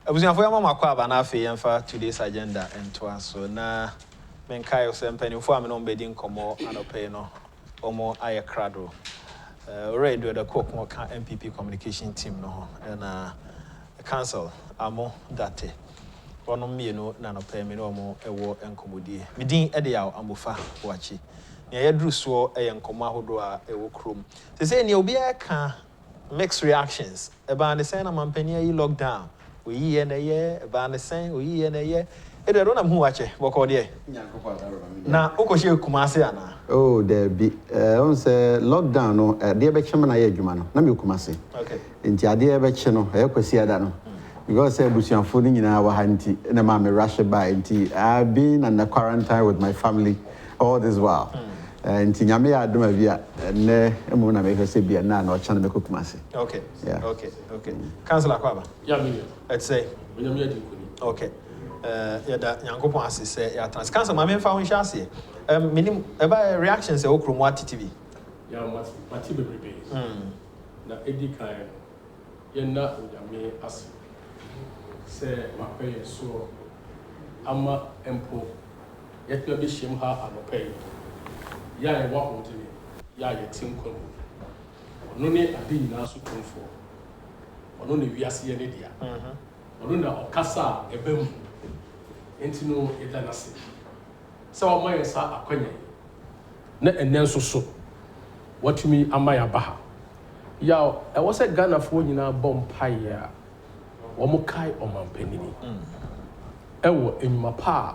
Abusuafo ya mama kwa aba na afi yemfa today's agenda ento aso na menkai osempanifo ameno mbedi nkomo anope no omo aye krado already the cook MPP communication team no na council amo date ono mienu na anope me no omo ewo enkomodie medin ede yaw amofa wachi ne yedru so eye nkomo ahodo a ewo krom se se ne obi aka mixed reactions about the saying am ampania yi lockdown we ye na ye about the saying we ye na ye e de ro na hu wache boko de na okoshe kumase ana oh there be on say lockdown no de be chema na ye adwuma no na me kumase okay nti ade e be che no e kwasi ada no because busuanfo ni nyina wa ha nti na ma me rush by nti I've been under quarantine with my family all this while nti nyame ya adoma bia ne emu na me hwese bia na na o chana me kumase okay yeah. okay councilor kwaba yeah me let's say nyame ya dinkuni okay yada nyankopon asese ya trans council ma me fa ho hwa ase minim eba reactions e okro mu atitivi ya mati bebrebe na edi kan ye na nyame ase se mapaye so ama empo ye twa be hiem ha anopai ya ye wa ho tini ya ye tinko ono ne ade nyina so konfo ono ne wiase ye ne dia ono na okasa ebem enti no edanase se o maye sa akwanya na enenso so watumi amaya baha ya e wo se Ghana fo nyina bompaye a wo mo kai omampanini e wo enyuma pa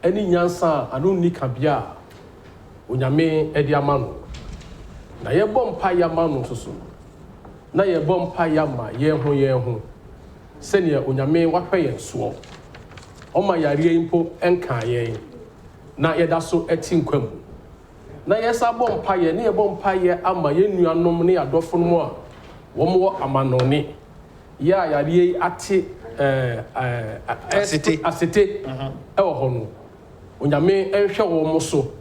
eni nyansa anu ni kabia onyame edi amano na ye bompaye amano so na ye bompaye ma ye ho se ne onyame wahwe ye so o ma yare impo enka ye na ye da so etinkwam na yesa bompaye ne ye bompaye ama ye nuanom ne adofo no a wo mo amanone ya yare ate asete e wo hono onyame enhwe wo mo so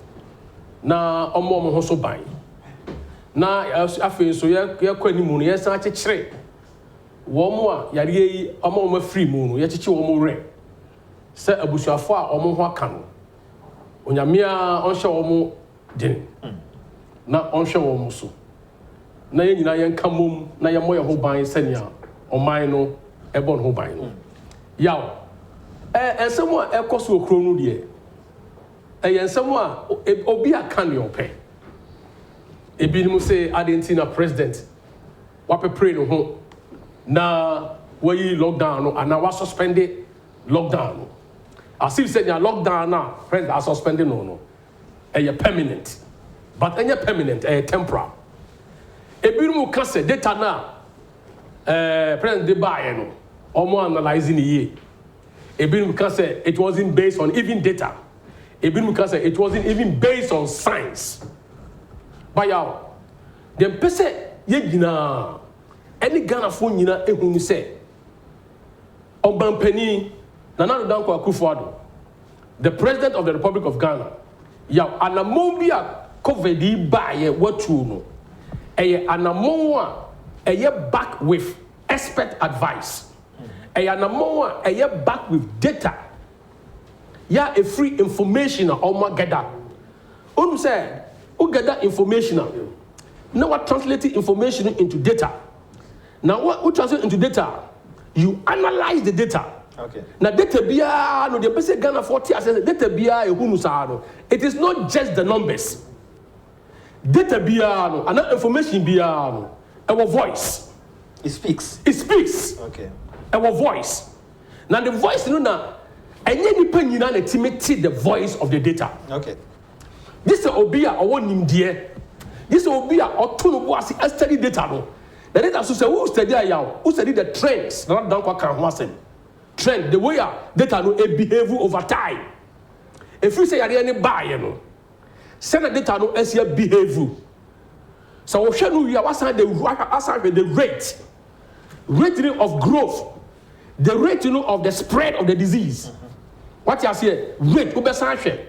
na omo mo ho so ban na afi so ye kwani mu no yesa akekere wo mo a yare yi omo mo free mu no ye keke wo mo re se abusuafo a omo ho aka no onyame a onhwe wo mo din na onhwe wo mo so na ye nyina ye nka mom na ye moye ho ban senia oman no ebo no ho ban no yaw ensem a ekoso okro no de ensem a obi aka ne ope ebi ni mo say Argentina president wapepre no ho na wayi lockdown no ana wa suspended lockdown no as if say na lockdown na president are suspended no permanent but any permanent temporal ebirum ka say data na president de buy no omo analyzing ye ebirum ka say it wasn't based on even data ebirum ka say it wasn't even based on science but yaw dem pese ye gina any Ghana fo nyina ehunu say obampani Nana Danko Akufo-Addo the president of the Republic of Ghana yaw anamon bi a COVID ba ye watu no eye anamon a eye back with expert advice eye anamon a eye back with data ya a free information o ma gather onu say o gather information now what translate information into data now what translate into data you analyze the data. Okay. Now data biya no the person Ghana 40 as data biya ehunu sa no it is not just the numbers data biya no and information biya no our voice it speaks okay our voice now the voice no na enye nipa nyina na timeti the voice of the data okay this is obia owo nimdie this is obia otono bo as study data no the data so say who study ayaw who study the trends na dan kwa kan ho asem trend the way data no behave over time if you say yare any buy no send the data no as behave so we shall know you are the rate of growth the rate of the spread of the disease what you say rate we be sanhwe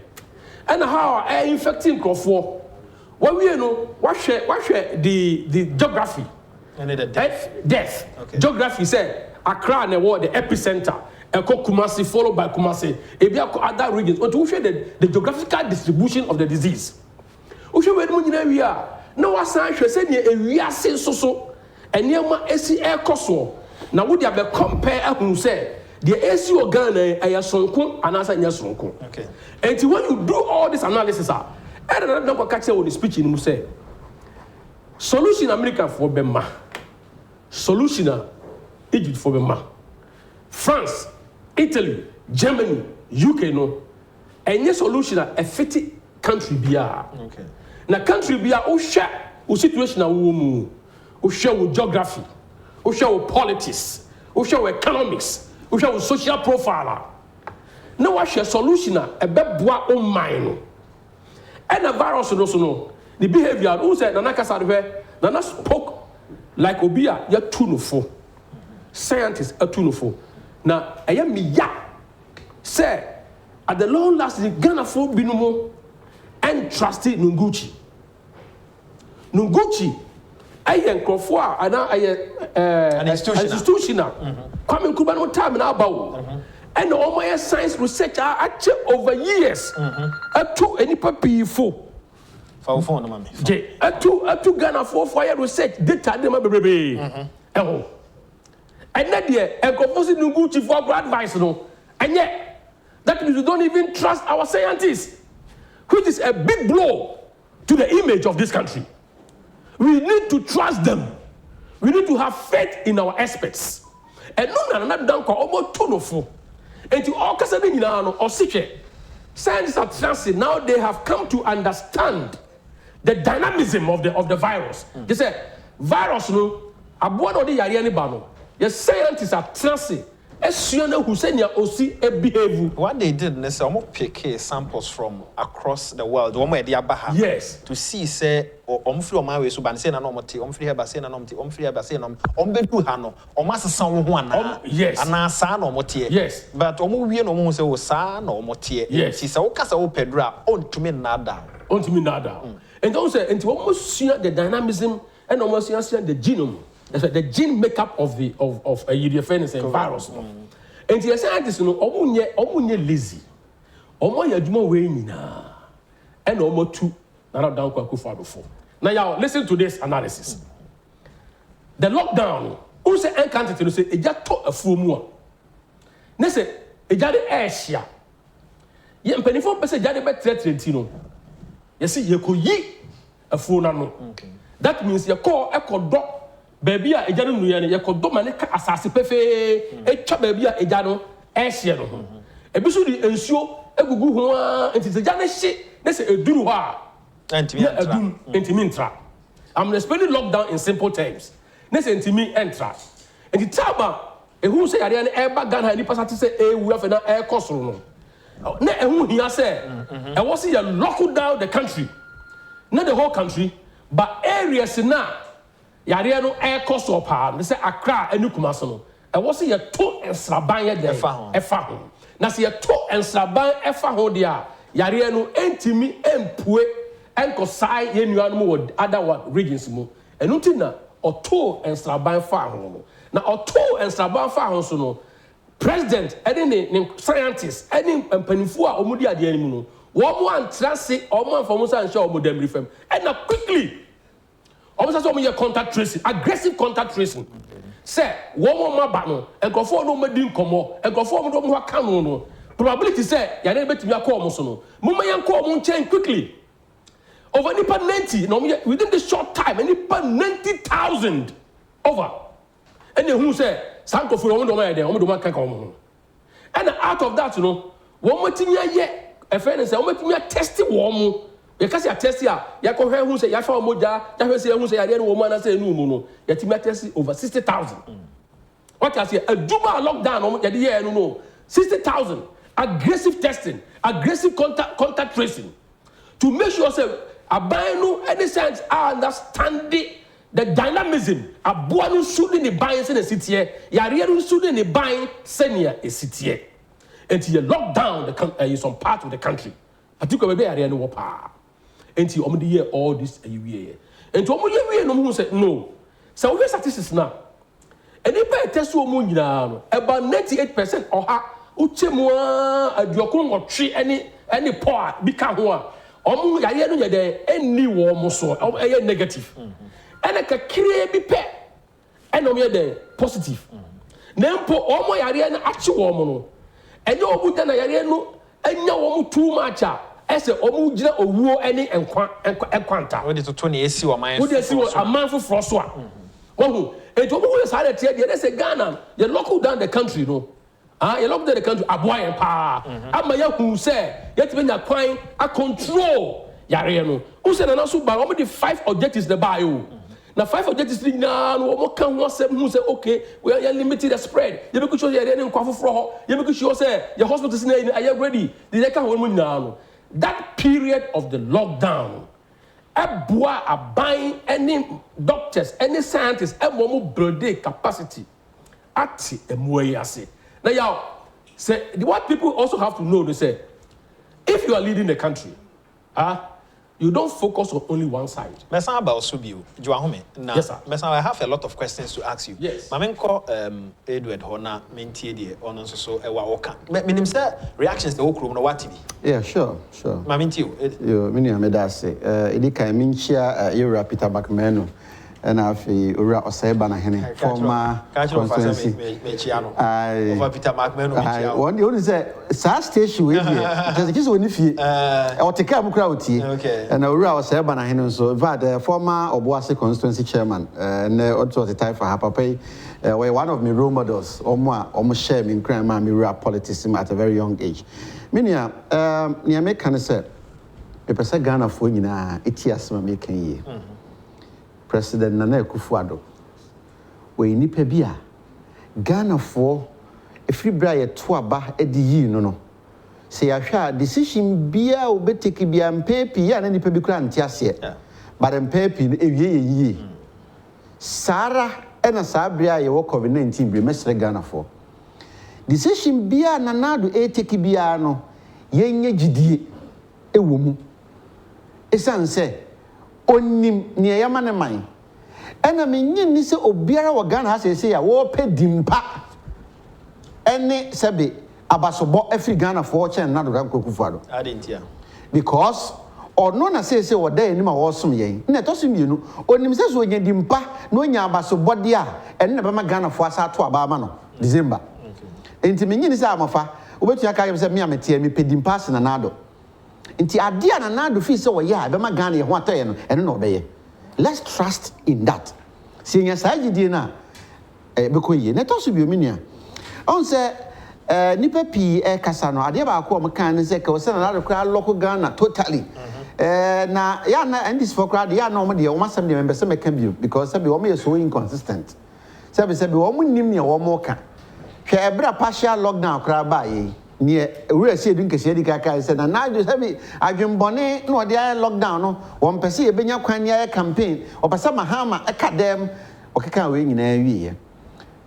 and how infecting crop for what we know what share the geography and the death okay. Geography said Accra and the epicenter. Eko Kumasi followed by Kumasi. Ebia other regions. But we share the geographical distribution of the disease. We share where we are. No one said we are saying so. And near my AC air coso. Now would you have compare who say the AC organ a sonko and answer yes sonko. Okay. And when you do all this analysis, I don't know what catch on the speech in say. Solution America for Bema. Solution Egypt for Bema. France, Italy, Germany, UK no. And your solution a 50 country biya. Okay. Na country biya o share o situation o share with geography, o share with politics, o share with economics, o share with social profile. Now what share solution a beboa o mind. And the virus no the behavior who said nana kasa de nana spoke like obia ya tunufo. Scientists a tunufo. Now I am me ya say at the long last the Ghana for binumo and trusted Nunguchi. Nunguchi I am Krofua and an institutional. Coming Kuba no time in our bow. And all my science research are actually over years. To any papi for phone, mammy. To Ghana for fire research data them baby. And that year, a composite Nunguchi for advice no. And yet that means we don't even trust our scientists, which is a big blow to the image of this country. We need to trust them. We need to have faith in our experts. And no, not done almost two. And to all Casadin or Siche, scientists are transit now they have come to understand the dynamism of the virus. They say, virus no, aboard of the Yariani Bano. Yes, scientists are transit. What they did is pick samples from across the world. Yes. To see say free my way so ban say na no moti free here ba say na no moti free here ba say na bedu ha no masesa wo ho ana yes ana sa na omotie yes but wie no mo say wo sa na omotie yes si say wo kasa wo pedra ontumi nada and don't say and almost see the dynamism and almost see the genome. That's the gene makeup of the of a UDFN and virus. And the scientists know omunye lazy. Omoya juma we nyina. And omo two na down kwaku for before. Now y'all listen to this analysis. The lockdown, who say encounter to say eja to afuo mu a. Na say eja de airshia. Ye mpanifo pese eja de be tretrenti no. Ye say ye koyi afuo na no. That means ye call ekodo baby a eja no nuye ne ye kodo mane ka asase pefe etwa baby a eja no ehye no ebi so di ensuo egugu ho a enti eja ne hye ne se eduru ho a entimi ntra. I'm explaining lockdown in simple terms. Ne se entimi entra enti taba ehu se yare ne eba Ghana ni pasate se ewu afa na e kosoro no na ehu hia se e was you lock down the country, not the whole country but areas na yare no air cost of pa me say Accra enu Kumasi no e wo se ye to ensraban ye de efa ho na se ye to ensraban efa ho de a yare no entimi empue enko sai ye nuanu mo other regions mu enu ti na oto ensraban fa ho no na oto ensraban fa ho so no president ene ne scientists ene mpanifo a omudi ade ani mu no wo mo antrase o mo anfo mo san sha o mo dem refem and na quickly almost as we contact tracing, aggressive contact tracing. Say, one more mabano, and go for no medin como, and go for no canono. Probability say, you never to be a call mosono. Mumma yan call moon chain quickly. Over nipa 90, no, within this short time, and nipa 90,000 over. And then who say, Sanko for one domain, one can come. And out of that, one more thing yet, a friend said, one more testy warm. Because you test here, you can hear who say you found moja, you say who say I didn't woman say no no. You test over 60,000. What I say a Juba lockdown on year no 60,000 aggressive testing, aggressive contact tracing to make sure say aban no any sense I understand the dynamism aboa no shooting the buying in the city here, ya real shooting the buying senior a city here. Until you lock down the some part of the country. Particularly area no pa. Until you hear all this year. And to you no who said no. So we statistics now. Any pay test woman about 98% or her Uchemua aduokun or tree any poor become one. Omu ya no yede any warm so negative. And a kire be pe and no yede positive. Nempo omo yare na achi womo no. Enye omu da na yare no enya womo too much ese omu gina owuo any enkwanta. We dey to 20 AC wa man. We dey see a man for frost wa. Wohu et omu we say that they say Ghana you lock down the country no. You lock down the country aboy en pa. Ama ya hu say yet be na kwan a control yare no. Who say na so ba omu the 5 objectives the buy o. Now 5 objectives na no can one say who say okay we are limited the spread. You make sure you are in kwafo fro. You make sure say your hospitals na are ready. The can one no. That period of the lockdown a buying any doctors, any scientists, a momo build capacity at a muayase. Now, y'all say what people also have to know, they say, if you are leading the country, you don't focus on only one side. Mesa about Subio, Joahome. Yes, sir. Mesa, I have a lot of questions to ask you. Yes. Mamenko Edward Hona Mintie on so a waoka. Minim say reactions the whole crew no what Yeah, sure. Mamintio. Yo, mini amedase. Idika minchia Ura Peter Bakmeno. And I've Ura Oseba na hene former constituency. Over Peter McMahon. One you only say sa station we here. Just when if you or take am crowd okay. And Ura Oseba na hene so the former Obuasi constituency chairman and also the time for her papa were one of my role models omo share me crime ma me Ura politics at a very young age. Minia near make can say the person Ghana for nyina etias ma make ye. President Nana Akufo-Addo we nipa bia Ghana for efri bra ye to aba edi yi no say ahwa decision bia obeteki bia mpepi ya na nipa bi kura ntiase but mpepi no ewie ye Sara ena sa bra ye wo COVID-19 bi mesre Ghana for decision bia nanado eteki bia no yenye gidie ewo mu esan say onim ne yama ne man ena menyin ni se obiara wo Ghana ha se ya wo pedimpa ene sebe abasobo afri Ghana for chen na do Akufo-Addo Adentia because ono na se wo da enim a wo som yen na to som yenu onim se so nya dimpa no nya abasobo de a ene na be ma Ghana for asa to aba ma no December enti menyin ni se amafa obetu aka yem se me amete mi pedimpa se na nado Inti adia na nado fi se wo ya be ma Ghana ye ho atoye no eno no be ye let's trust in that see nya sa gidie na be ko ye na to so bi ominia on se nipa pi kasa no ade ba ko o kan ne se ka o se na nado kra local Ghana totally na ya na and this for crowd ya na o de o masem de member se meka bi because se be o me so inconsistent se be o mu nim ne o mo ka hwe ebra partial lockdown kra ba ye near we see doing kesi kaka said na do say adwembone no de lockdown no won pese e benya kwan ya campaign opasa mahama ekadem okeka we nyina wie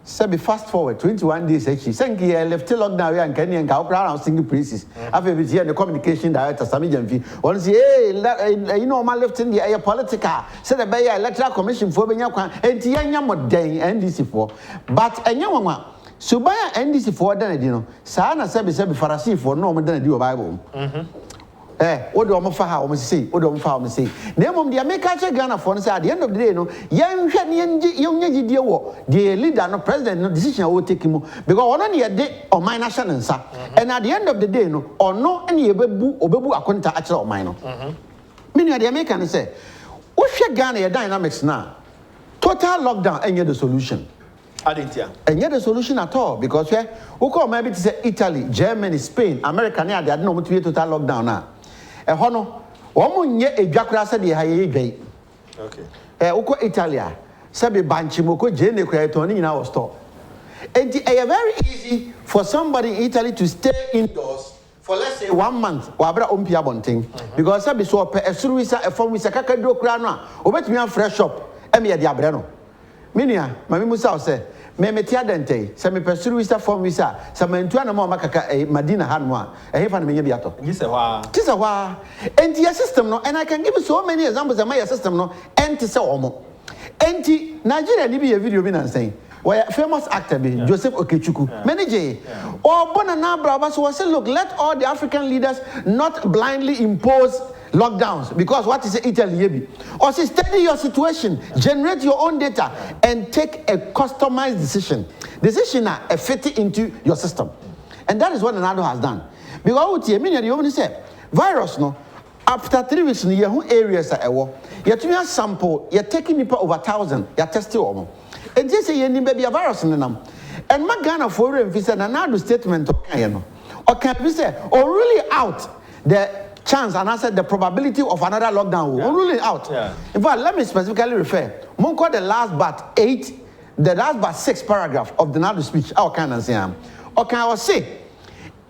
say be fast forward 21 days actually say ngi left lockdown we anka ne nka okra around single places afa be here the communication director Sami Jamfi won say you know my left in the political say the be electoral commission for benya kwan enti yanya moden NDC for but enya wanwa Subaya NDC for dana di no saa na sebe Pharisee for no mo dana di o Bible wo de o mo fa ha o mo sei wo de o mo fa o mo sei na emom de America che Ghana for no say at the end of the day no yan hwe ne yan gidie wo the leader no president no decision wo take mo because ono ne de o man national nsa and at the end of the day no ono ne obebu akonta a kire o man no me ne de America no say wo hwe Ghana ye dynamics na total lockdown enye the solution Adentia. And yet the solution at all because we call maybe to say Italy, Germany, Spain, America, they are not to total lockdown now. And hono, woman ye a jacra said the high gay. Okay. Oko Italia, Sabi Banchimoko, Jene Creatoni in our store. And it's very easy for somebody in Italy to stay indoors for let's say 1 month. Wabra umpia bonting because Sabi so a service a form with a cacado crana, or bet me a fresh shop, and me a diabrano. Minia, Mammy Musa say, Memetia dente, Semi pursue visa form visa, some Mentuana Makaka, a Madina Hanwa, a Hefan Miyato. Yes, a while. Tis a while. And your system no, and I can give you so many examples of my system no, anti so homo. Anti Nigeria, be a video bin and saying, where famous actor be Joseph Okechukwu manager or Bonana Brava so say look, let all the African leaders not blindly impose lockdowns because what is Italy or say study your situation, generate your own data and take a customized decision a fit into your system. And that is what Nado has done. Because you only say virus no after 3 weeks in your areas are you have sample, you're taking people over 1,000, you're testing them. And just say you need baby a virus in them. And my Ghana for him said another statement or can we say or really out the chance and answer the probability of another lockdown ruling out. In fact, let me specifically refer. Monko the last but 6 paragraph of the Nado speech. How can I say? Okay, I will say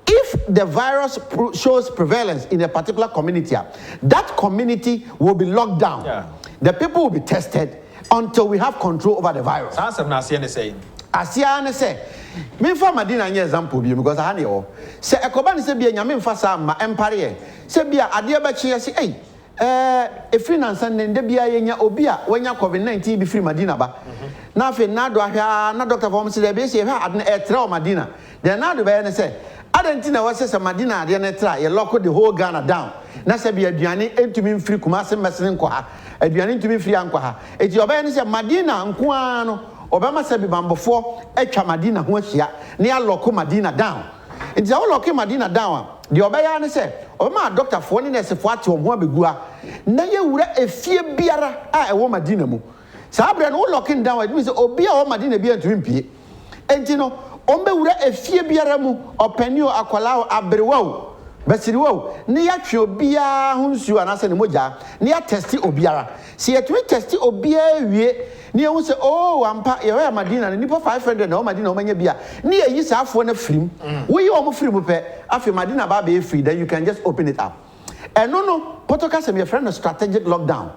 if the virus shows prevalence in a particular community, that community will be locked down. The people will be tested until we have control over the virus. That's what I'm saying. Asiane say, me for Madina an example because I had say Ekobani say be nyame mfasa ma empare say bia ade ba chi say if finance and de bia yenya obi a wanya COVID-19 be free Madina ba na fe na do ahwa na doctor for me say be say ade na etra o Madina then na do be say adentina was say Madina ade na etra ye lock the whole Ghana down na say bia aduane entumi mfiri Kumasi mesene nko ha aduane entumi mfiri anko ha eti oba say Madina nko ano Obama said bambofo etwa Madina ho ahia na ya lock Madina down. It's all lock Madina down. The obaya ne say Obama doctor fo ne nurse fo ate ho abegua na ye wura efie biara a ewo Madina mu. Sa abre no locking down it means obi a o Madina bia ntumi mpie. Enti no ombe wura efie biara mu opanio akwala abrewa Basiriwo, ne ya twe obia ho nsuo anase ne moja, ne ya testi obiara. Si yetwe testi obia wie, ne hu se oh ampa ye wa Madina ne nipa 500 na o Madina o manya bia. Ne yi saafo na firim. Wo yi o mo firim pe, afi Madina ba be free, then you can just open it up. No, Potoka se me friend strategic lockdown.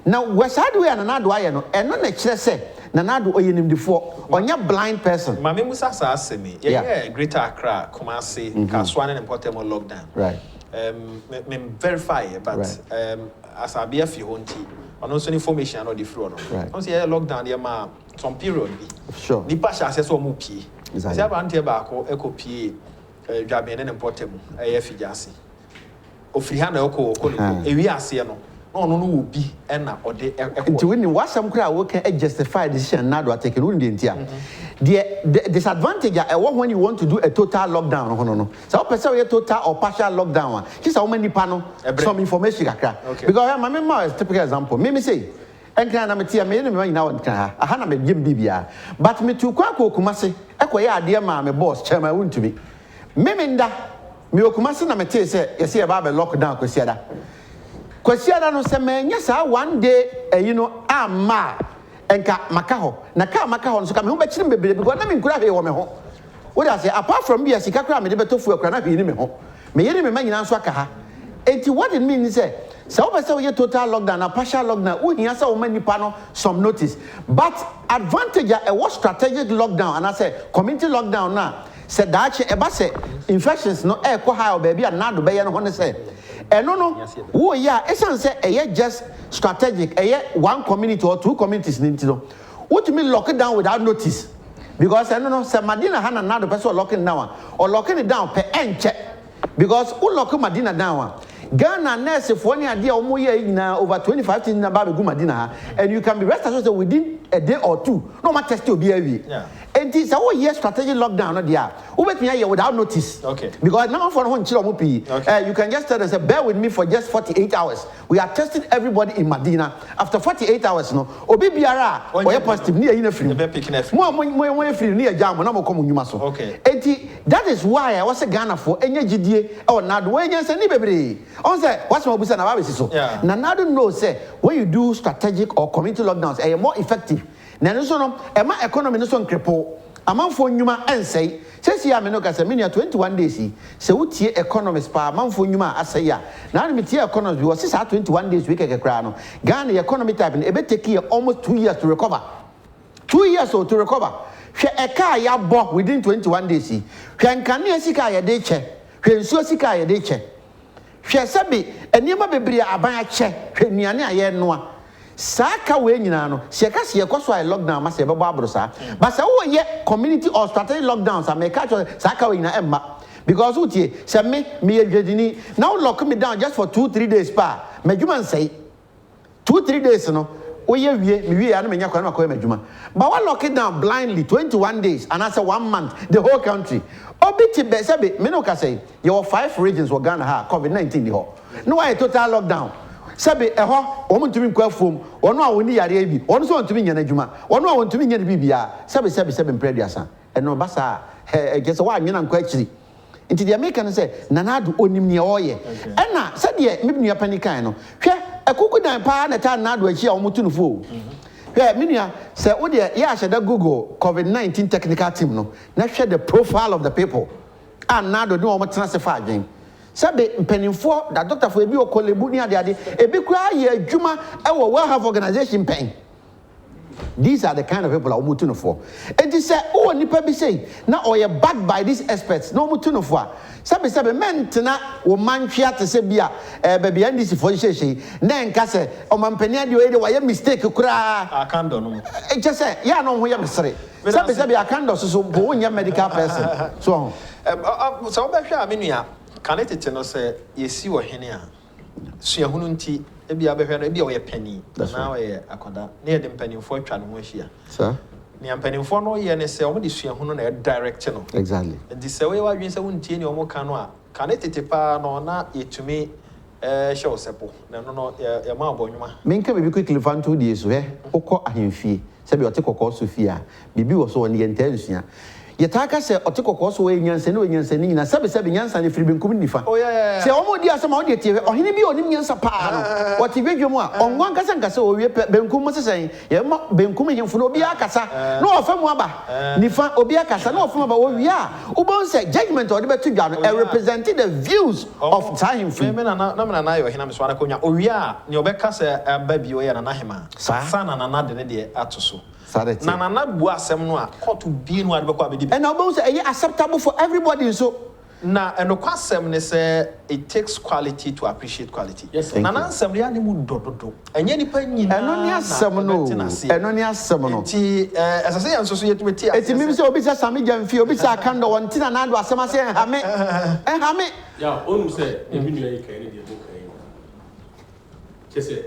Now wesade we anado aye no, eno na kire se nanado oyenimdifo onya blind person mame musa sa asemi yeah Greater Accra Kumasi Kaswane and Portemo lockdown right me verify but as I be afi honti ono so information no the flow no on say lockdown there ma some period bi sure nipa sha se so mo pie say abante ba ko ekopie dwabene ne Portemo fijasi ofiri ha na eko ewi ase no no will be and into winning what some crowd can justify decision now do I take it wouldn't the disadvantage when you want to do a total lockdown no so person a total or partial lockdown just how many panel some information because my member is typical example me say and can am tia me now and can I me gym bibia but me to kwa Kumasi ekoye ade ma me boss chairman won to me nda me Kumasi na me tell say you see about lockdown kwesiada Kwesiada no se menye sa one day ama enka makaho na ka makaho no so ka me ho be kire bebre because na me nkura he wo me ho wo da say apart from be sika kura me de betofu akura na he ni me ho me yiri me manyina nso aka ha enti what it means say so we say we total lockdown na partial lockdown wo hia say wo manipa no some notice but advantage a what strategic lockdown and I say community lockdown na said that eba say infections no e ko high baby and na do be ye no ho ne say no wo ya esan say just strategic one community or two communities ni ntino what mean lock it down without notice because no say Madina hana na do person locking down or locking it down per enche because who lock Madina down Ghana nurse for any idea omo ye na over 25 things na ba be go Madina and you can be rest assured within a day or two no matter test obi awi and this our year strategic lockdown no dia who bet me here without notice because now for no nchiro mo pi you can just tell them say bear with me for just 48 hours we are testing everybody in Madina after 48 hours no obi biara o ye positive ni ayi na free mo free ni ajam na mo kom nyuma so and that is why I was a Ghana for enya gidie o na do enya say ni bebre on say what's my busa na ba be so na na do know say when you do strategic or community lockdowns more effective na no so no e ma economy no so nkrepo amanfo nyuma ensei sesi ya me no ka se me 21 days se wutie economists pa amanfo nyuma asai ya na me tie economists we was 21 days we keke kra no Ghana economy type e be take almost 2 years to recover 2 years to recover hwe eka ya bo within 21 days hwe nkane sika ya de che hwe nsuo sika ya de che hwe sebi eniema bebre aban a che hwe nuane aye noa Saka we nyina no se ka se ekoso I lockdown ma se bebo abrosa but se wo ye community or strategic lockdowns am ka cho saka we nyina emma because utie se me edwedini now lock me down just for 2-3 days pa madwuma nsai 2-3 days no oye wie me wie ya no menya kwa na makoye madwuma but we lock it down blindly 21 days and as 1 month the whole country obiti be se be me no ka say your 5 regions were Ghana ha COVID-19 di ho no why total lockdown Sabe eho omo ntumi nkwa fom ono a woni yare bi ono so ntumi nya na adwuma ono a wontumi nya bi bia sabe mprediasa eno basa egese wa anwena nkwa akiri nti de America no say nanado onim ne oye ena sade me nua panikan no hwe akuku dan pa na ta nanado achi a omo tu no fo hwe me nua say wo de ya hyeda Google COVID-19 technical team no na hwe the profile of the people and nanado do omo tena se fa adwen Sabe mpenimfo da doctor for ebi okolebu ni ade ebi kura ye adwuma e wo World Health Organization pen. These are the kind of people omutu no for. And they say oh nipa bi say na oye backed by these experts no omutu no for. Sabe mentena wo mantwia te se bia baby ndisi for sheshe na nka se o mampani ade o ye mistake kura akando no. E je say ya no ho ye mesere. Sabe akando so bo nya medical person. So so be hwa menua can it no say yesi wo hene a suahunu nti e bia behwe no e bia wo ye pani na wo ye akoda na ye de mpanimfo atwa no ho ahia sir ni mpanimfo no ye ne se o de suahunu na e direct no exactly the se we wadwen se wontie ni o mo ka no a can it pa no na yetumi show sepo na no ye ma obonwuma menka be quickly fan 2 days so he ukọ ahemfie se be ote kokọ sofia bibi wo so woni ye ntansua Yetaka se otekoko so we nyansa ne we nyansa ni nyina sabe nyansa ne firibenkum nifa se omo di asema odi tie ohene bi onim nyansa pa no woti bedwom a onwan kasa nkasa o wie benkum mo sesen ye ma benkum hemfo no obi akasa na ofam aba nifa obi akasa na ofam aba o wie a ubon se judgment odi betu dwa no representing the views of time free me na yo hena me so anakonya o wie a ne obeka se aba bi o ye na hema sa na de ne de atoso na bu asem no a court bi no ade bekọ abedi and now say acceptable for everybody so na eno kwasem ne say it takes quality to appreciate quality na ansem ya ne mu dododo enye nipa nyina eno ni asem no ti asase ya nso so yetumeti eti mi say obi say sami jamfi obi say akando won tina na do asem ase enhame ya onu say ebi nua yi kan ne de mo kan kese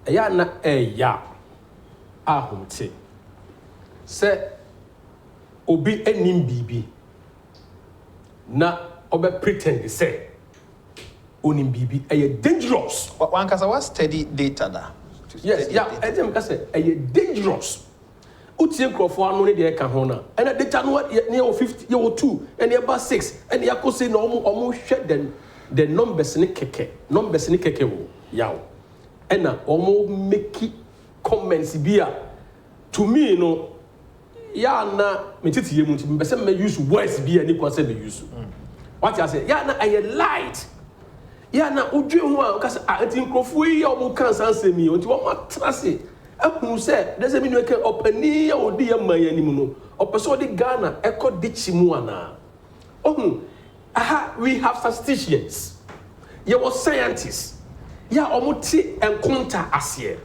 eya na eya ahomte se obi enim bibi na obe pretend say onim bibi dangerous one kasa was steady data da yes ejem ka say dangerous utie nkrofo anu ne de ka ho na ena data no ne 50 ye 2 ena ye ba 6 ena ya ko say na omo hwe the numbers ne keke wo yawo ena omo make comments bia to me no ya na me tete ye mu nti be se me use words bia ni kwa se me use what you say ya na I light ya na odwe ho a ka se anti nkrofo yi o mu kan san se mi nti wo ma trase ahunu se de se mi no ke opani ya odi ya man ya ni mu no opeso di Ghana eko dichi mu ana we have statisticians ye was scientists ya omuti encounter ase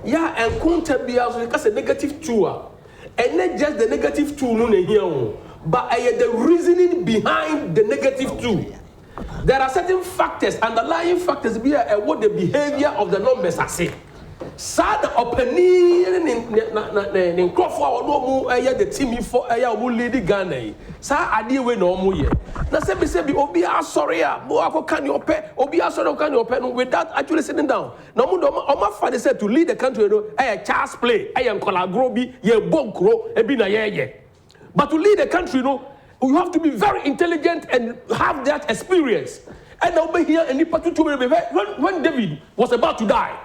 ya encounter bia so ka say negative 2 and not just the negative 2 no na here but the reasoning behind the negative 2 there are certain factors underlying factors bia what the behavior of the numbers are say sad opinion in crofo no mu the team for mu lead Ghana sa ade we no mu ye na se bi obi asori a bo akoka ne ope obi asori akoka ne ope no without actually sitting down na mu do o fa say to lead the country no chance play nkolagro bi ye bonkro e bi na ye but to lead the country no you have to be very intelligent and have that experience and over here and when David was about to die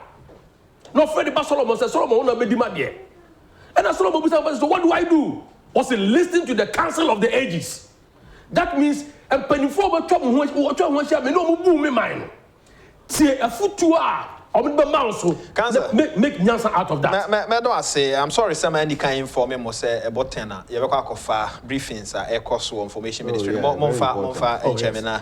no Freddy Solomon said Solomon will be demanded. And Solomon said, so what do I do? Was he listening to the council of the ages? That means a penny for a chop me no boom me mine. See a foot to make nyansa out of that. Me say I'm sorry somebody can inform me say about 10 you be kwa briefings echo so information ministry monfa enchemena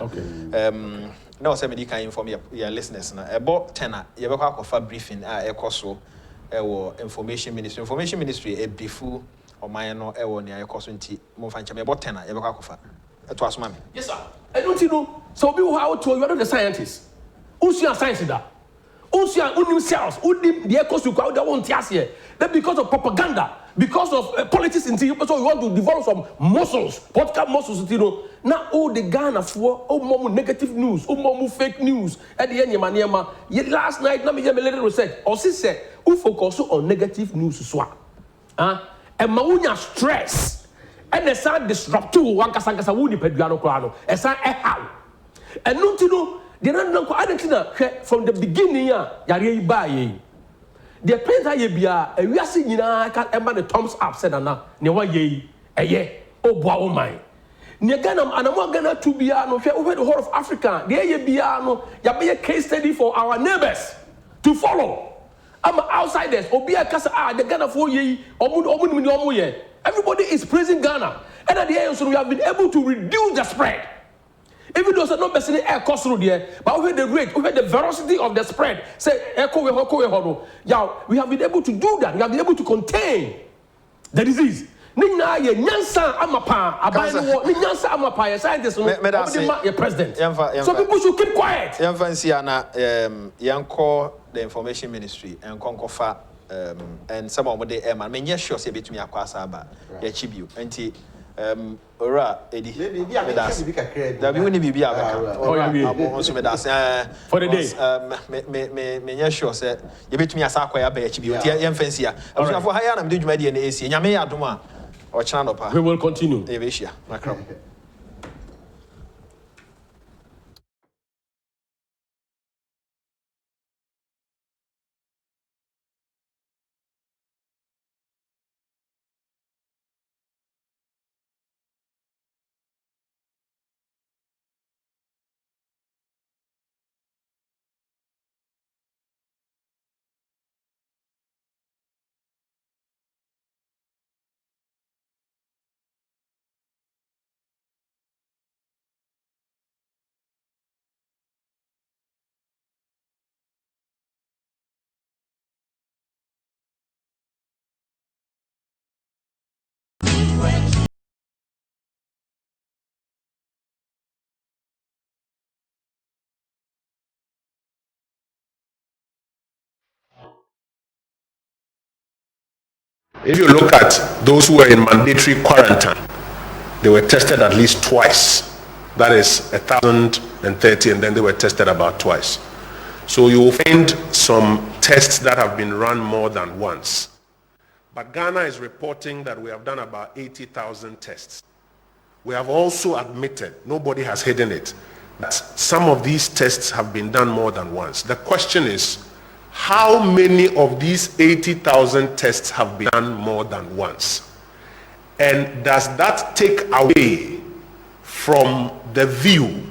na o say me can inform your listeners na about 10 ye be kwa kofa briefing ekoso information ministry e briefu oman no ne ekoso nti mo fa nche me about 10 ye be kwa kofa eto asoma me. Yes sir. I don't know. So people how to you are not the scientists. Who's your science that? Who's your own cells? Who the ekoso kwa that won't here? Then because of propaganda, because of politics in so you want to develop some muscles, podcast muscles, Now all the Ghana for more negative news, more fake news. At the end, last night, let me get a little research. Or say, who focus on negative news swap. And maunya stress. And the sound disrupt one casangasa woody peduano crano. And sound how. And no to know, they don't know from the beginning, yari buy. The printer ye bia e wiase nyina ka emba the thumbs up said na ne wa ye eye oboa o man ne Ghana anamo Ghana to bia no hwe over the whole of Africa the ye bia no ya be a case study for our neighbors to follow. I'm outsiders obi akasa the Ghana for ye omu ye. Everybody is praising Ghana and at the end so we have been able to reduce the spread. Even though it's not basically air cost through there, but we the rate, we the velocity of the spread. Say, yeah, we have been able to do that. We have been able to contain the disease. Nina ye nyansa amapa abaino nyansa amapa ye scientists no ye president. So people should keep quiet. Yanfansi ana yanko the information ministry and konkofa and some of the man menye sure say betumi akwasa aba ye chibiu enti ora edi da bi woni bibia abaka so me das for the day me sure say ye betumi asa akwaya ba ye chibiu enti ye mfansi a abusafo ha ya na me de dwuma de na esi nyame ya adom a o chana no pa we will continue e be hia makram. If you look at those who were in mandatory quarantine, they were tested at least twice. That is 1,030, and then they were tested about twice. So you will find some tests that have been run more than once. But Ghana is reporting that we have done about 80,000 tests. We have also admitted, nobody has hidden it, that some of these tests have been done more than once. The question is, how many of these 80,000 tests have been done more than once? And does that take away from the view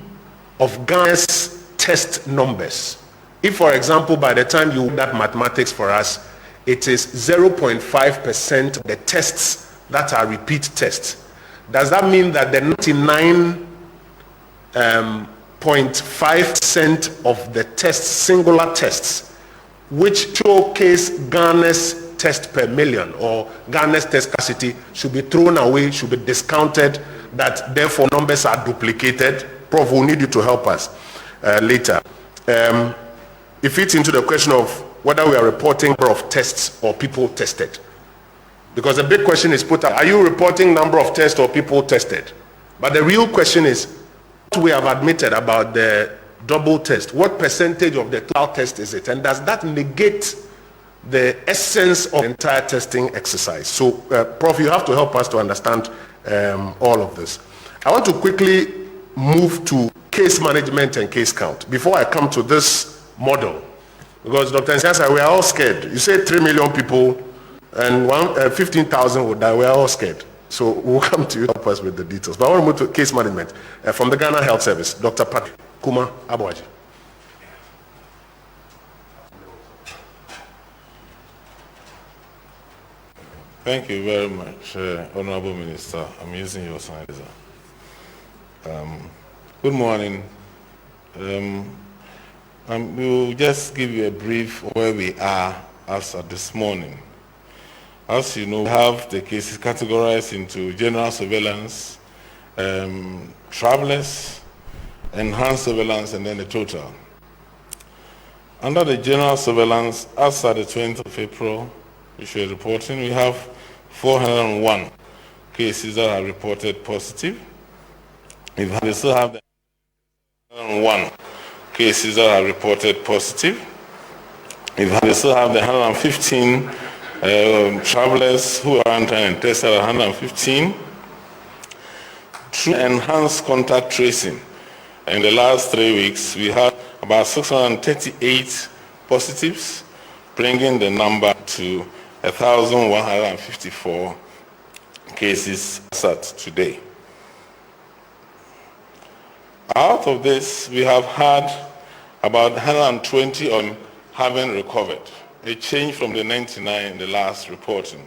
of Ghana's test numbers? If, for example, by the time you do that mathematics for us, it is 0.5% of the tests that are repeat tests. Does that mean that the 99.5% of the tests, singular tests, which showcase Ghana's test per million or Ghana's test capacity should be thrown away, should be discounted, that therefore numbers are duplicated? Prof, we'll need you to help us later. It fits into the question of whether we are reporting number of tests or people tested. Because the big question is put up, are you reporting number of tests or people tested? But the real question is, what we have admitted about the double test, what percentage of the total test is it? And does that negate the essence of the entire testing exercise? So, Prof, you have to help us to understand all of this. I want to quickly move to case management and case count before I come to this model. Because Dr. Nsiasa, we are all scared. You say 3 million people and 15,000 would die. We are all scared. So we'll come to you to help us with the details. But I want to move to case management. From the Ghana Health Service, Dr. Patrick Kuma Abuaji. Thank you very much, Honorable Minister. I'm using your sign. Good morning, We'll just give you a brief where we are as of this morning. As you know, we have the cases categorized into general surveillance, travelers, enhanced surveillance, and then the total. Under the general surveillance, as at the 20th of April, which we're reporting, we have 401 cases that are reported positive. We still have the 101 cases that are reported positive. We still have the 115 travelers who are quarantined and tested at 115. Through enhanced contact tracing, in the last 3 weeks, we had about 638 positives, bringing the number to 1,154 cases as at today. Out of this, we have had about 120 on having recovered, a change from the 99 in the last reporting.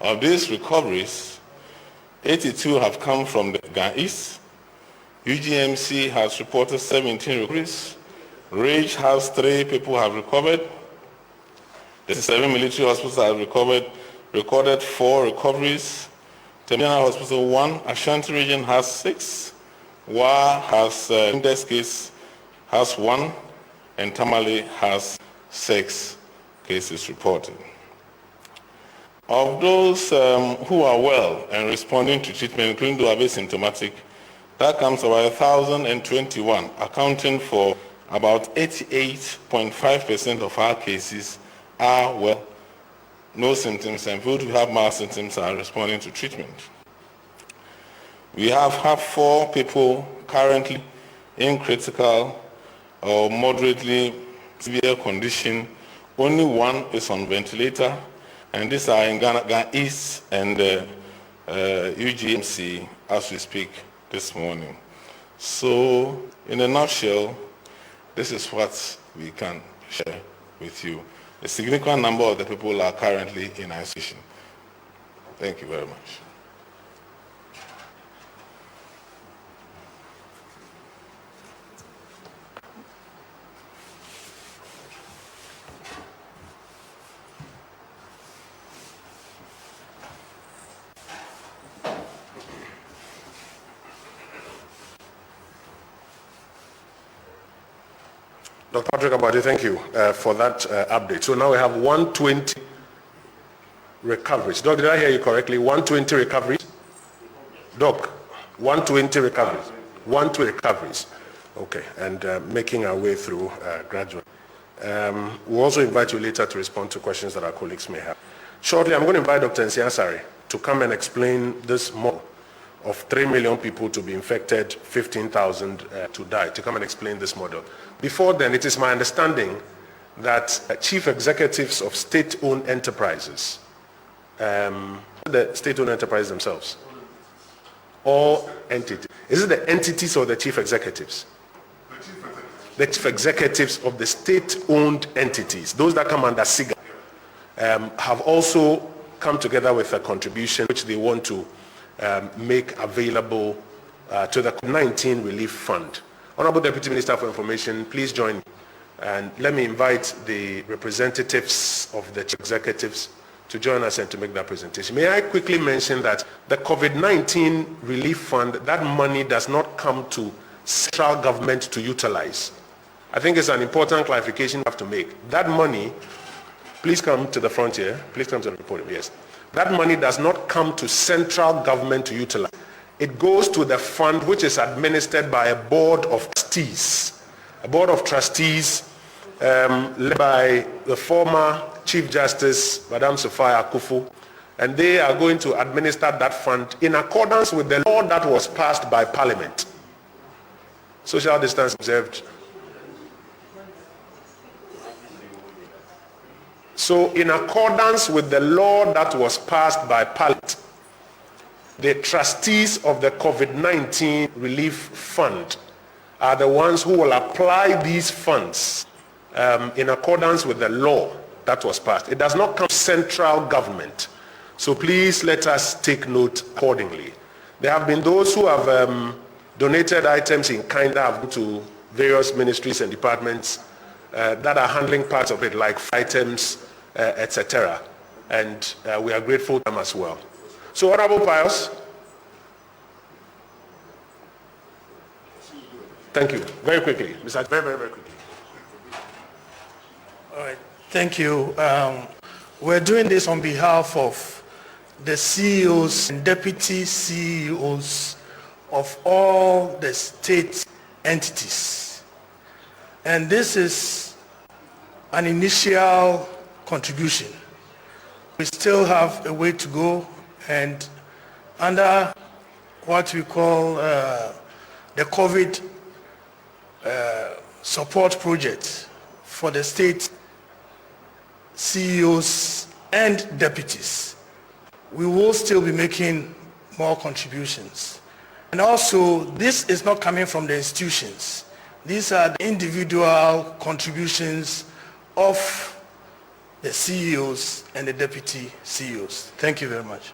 Of these recoveries, 82 have come from the Ghana East. UGMC has reported 17 recoveries. Rage has 3 people have recovered. The 7 military hospitals have recorded 4 recoveries. Terminal Hospital 1, Ashanti region has 6. WA has, in this case, has 1, and Tamale has 6 cases reported. Of those who are well and responding to treatment, including those who are asymptomatic, that comes about 1,021, accounting for about 88.5% of our cases are well, no symptoms, and those who have mild symptoms are responding to treatment. We have had 4 people currently in critical or moderately severe condition. Only 1 is on ventilator, and these are in Ghana East and UGMC as we speak this morning. So, in a nutshell, this is what we can share with you. A significant number of the people are currently in isolation. Thank you very much. Dr. Patrick Abadi, thank you for that update. So now we have 120 recoveries. Doc, did I hear you correctly? 120 recoveries? Doc, 120 recoveries. 120 recoveries. Okay, and making our way through gradually. We'll also invite you later to respond to questions that our colleagues may have. Shortly, I'm going to invite Dr. Nsiasari to come and explain this model of 3 million people to be infected, 15,000 to die, to come and explain this model. Before then, it is my understanding that chief executives of state-owned enterprises, the state-owned enterprises themselves, or entities. Is it the entities or the chief executives? The chief executives of the state-owned entities, those that come under SIGA, have also come together with a contribution which they want to make available to the COVID-19 Relief Fund. Honorable Deputy Minister for Information, please join me. And let me invite the representatives of the chief executives to join us and to make that presentation. May I quickly mention that the COVID-19 Relief Fund, that money does not come to central government to utilize. I think it's an important clarification we have to make. That money, please come to the front here. Please come to the podium, yes. That money does not come to central government to utilize. It goes to the fund which is administered by a board of trustees. A board of trustees led by the former Chief Justice, Madam Sophia Akufu, and they are going to administer that fund in accordance with the law that was passed by Parliament. Social distance observed. So in accordance with the law that was passed by Parliament, the trustees of the COVID-19 Relief Fund are the ones who will apply these funds in accordance with the law that was passed. It does not come from central government. So please let us take note accordingly. There have been those who have donated items in kind that have gone to various ministries and departments that are handling parts of it, like items, etc. And we are grateful to them as well. So, Honorable Pius, thank you. Very quickly, Mr. Very quickly. All right. Thank you. We're doing this on behalf of the CEOs and deputy CEOs of all the state entities. And this is an initial contribution. We still have a way to go, and under what we call the COVID support project for the state CEOs and deputies, we will still be making more contributions. And also, this is not coming from the institutions. These are the individual contributions of the CEOs and the deputy CEOs. Thank you very much.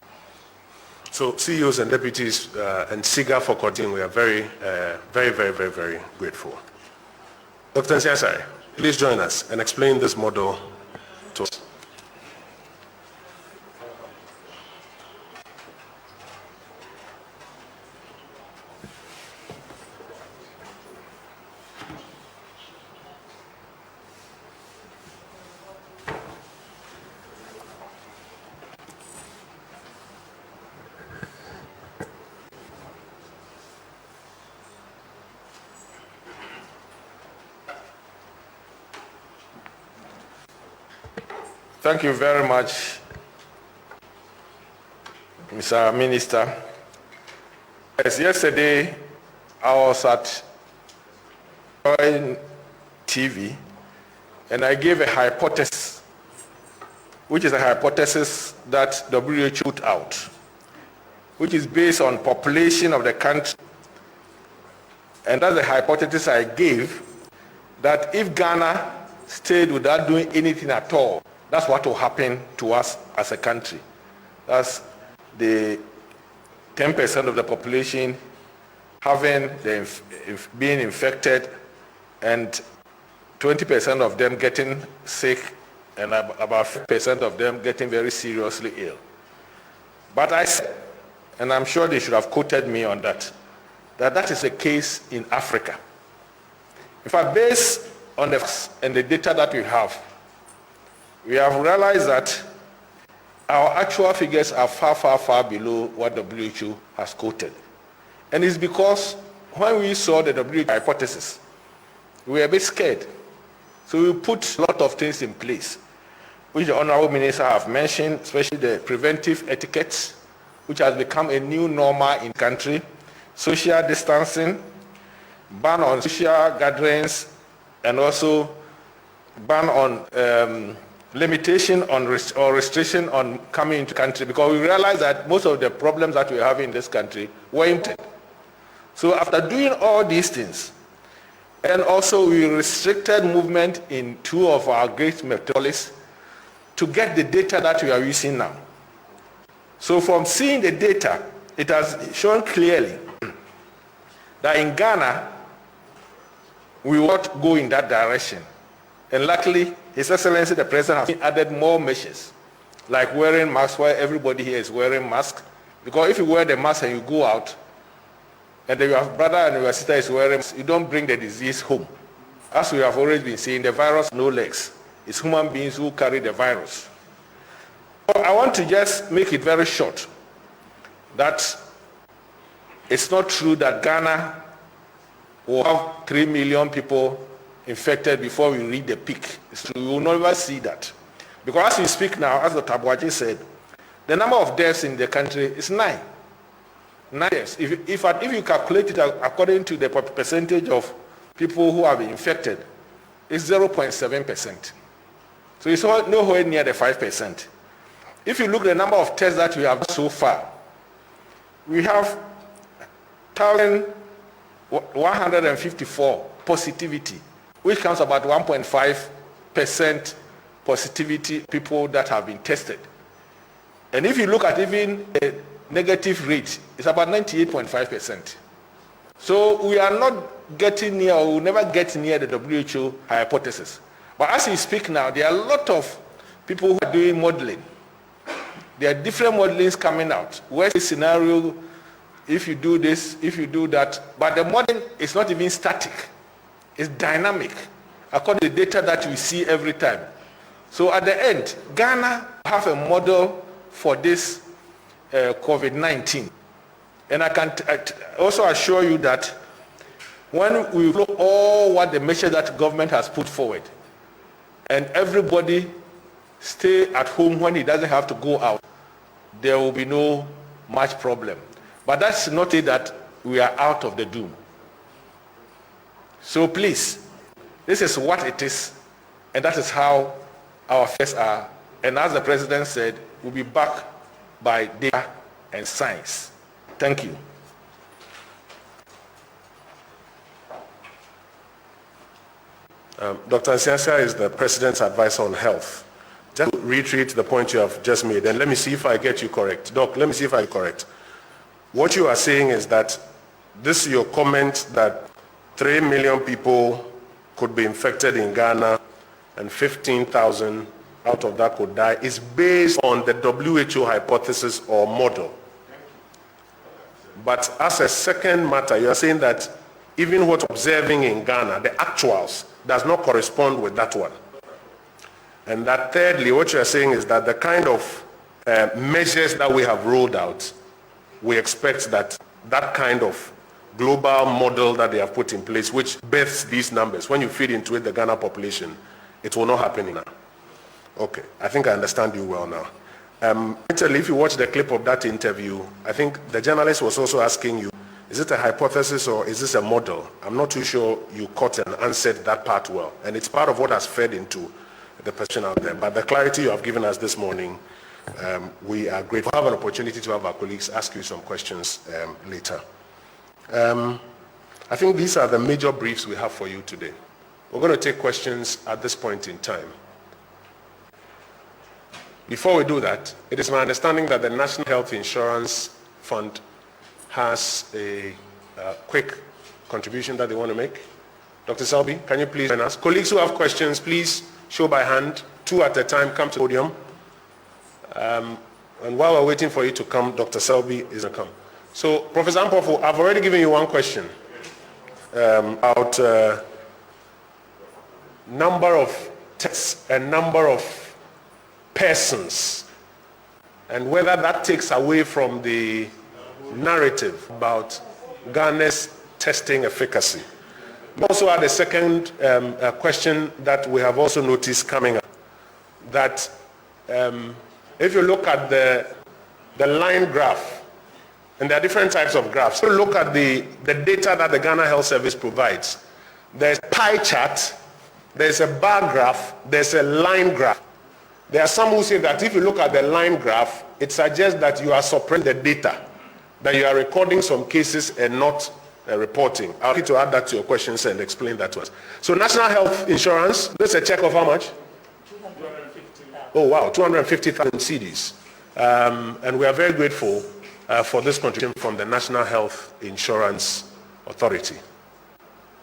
So CEOs and deputies and SIGA for continuing, we are very grateful. Dr. Nsiasare, please join us and explain this model to us. Thank you very much, Mr. Minister. As yesterday, I was at TV, and I gave a hypothesis, which is a hypothesis that WHO put out, which is based on population of the country. And that's the hypothesis I gave, that if Ghana stayed without doing anything at all, that's what will happen to us as a country. That's the 10% of the population having being infected, and 20% of them getting sick, and about 5% of them getting very seriously ill. But I said, and I'm sure they should have quoted me on that, that is the case in Africa. In fact, based on the facts and the data that we have realized that our actual figures are far below what WHO has quoted. And it's because when we saw the WHO hypothesis, we were a bit scared. So we put a lot of things in place, which the Honorable Minister have mentioned, especially the preventive etiquettes, which has become a new normal in the country, social distancing, ban on social gatherings, and also ban on limitation on or restriction on coming into the country, because we realized that most of the problems that we have in this country were imported. So after doing all these things, and also we restricted movement in two of our great metropolises to get the data that we are using now. So from seeing the data, it has shown clearly that in Ghana, we will not go in that direction. And luckily, His Excellency the President has added more measures, like wearing masks where everybody here is wearing masks. Because if you wear the mask and you go out, and then your brother and your sister is wearing masks, you don't bring the disease home. As we have always been saying, the virus no legs. It's human beings who carry the virus. So I want to just make it very short that it's not true that Ghana will have 3 million people infected before we reach the peak. It's true. We will never see that. Because as we speak now, as Dr. Abuaji said, the number of deaths in the country is 9. 9 deaths. If you calculate it according to the percentage of people who have been infected, it's 0.7%. So it's nowhere near the 5%. If you look at the number of tests that we have done so far, we have 1,154 positivity, which counts about 1.5% positivity people that have been tested. And if you look at even the negative rate, it's about 98.5%. So we are not getting near, or will never get near the WHO hypothesis. But as we speak now, there are a lot of people who are doing modeling. There are different modelings coming out. Worst case scenario, if you do this, if you do that. But the modeling is not even static. It's dynamic, according to the data that we see every time. So at the end, Ghana have a model for this COVID-19. And I can also assure you that when we follow all what the measures that government has put forward, and everybody stay at home when he doesn't have to go out, there will be no much problem. But that's not it that we are out of the doom. So please, this is what it is, and that is how our affairs are. And as the president said, we'll be back by data and science. Thank you. Dr. Nsiansia is the President's advisor on health. Just to reiterate the point you have just made, and let me see if I get you correct. Doc, let me see if I'm correct. What you are saying is that this is your comment that 3 million people could be infected in Ghana and 15,000 out of that could die is based on the WHO hypothesis or model. But as a second matter, you are saying that even what's observing in Ghana, the actuals, does not correspond with that one. And that thirdly, what you are saying is that the kind of measures that we have rolled out, we expect that that kind of global model that they have put in place, which births these numbers, when you feed into it the Ghana population, it will not happen now. Okay, I think I understand you well now. If you watch the clip of that interview, I think the journalist was also asking you, is it a hypothesis or is this a model? I'm not too sure you caught and answered that part well. And it's part of what has fed into the question out there. But the clarity you have given us this morning, we are grateful. We'll have an opportunity to have our colleagues ask you some questions later. I think these are the major briefs we have for you today. We're going to take questions at this point in time. Before we do that, it is my understanding that the National Health Insurance Fund has a quick contribution that they want to make. Dr. Selby, can you please join us? Colleagues who have questions, please show by hand. 2 at a time, come to the podium. And while we're waiting for you to come, Dr. Selby is going to come. So, Professor Ampofo, I've already given you one question about number of tests and number of persons, and whether that takes away from the narrative about Ghana's testing efficacy. We also had a second question that we have also noticed coming up, that if you look at the line graph, and there are different types of graphs. If you look at the data that the Ghana Health Service provides, there's pie chart, there's a bar graph, there's a line graph. There are some who say that if you look at the line graph, it suggests that you are suppressing the data, that you are recording some cases and not reporting. I'll need to add that to your questions and explain that to us. So National Health Insurance, this is a check of how much? 250,000. Oh wow, 250,000 cedis. And we are very grateful for this contribution from the National Health Insurance Authority.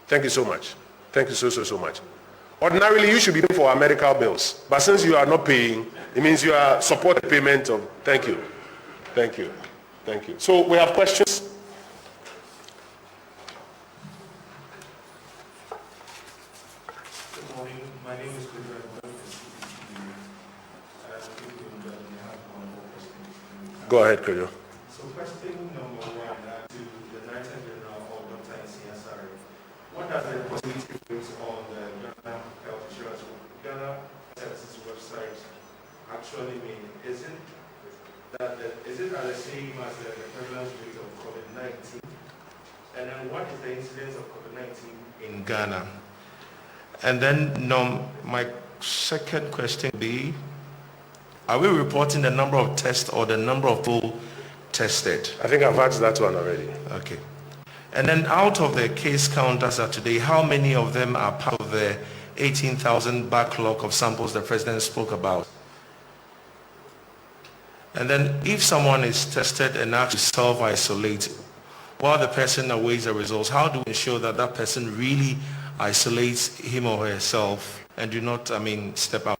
Thank you so much. Thank you so much. Ordinarily, you should be paying for our medical bills, but since you are not paying, it means you are supporting payment of. Thank you. Thank you. Thank you. So we have questions. Good morning. My name is Go ahead, Kojo. So question number 1 to the Director General of Dr. Nsiansia. What does the possibility based on the Ghana Health Insurance Ghana Services website actually mean? Is it at the same as the prevalence rate of COVID-19? And then what is the incidence of COVID-19 in Ghana? And then my second question would be, are we reporting the number of tests or the number of people tested? I think I've asked that one already. Okay. And then out of the case count as of today, how many of them are part of the 18,000 backlog of samples the President spoke about? And then if someone is tested and have to self-isolate, while the person awaits the results, how do we ensure that that person really isolates him or herself and do not, step out?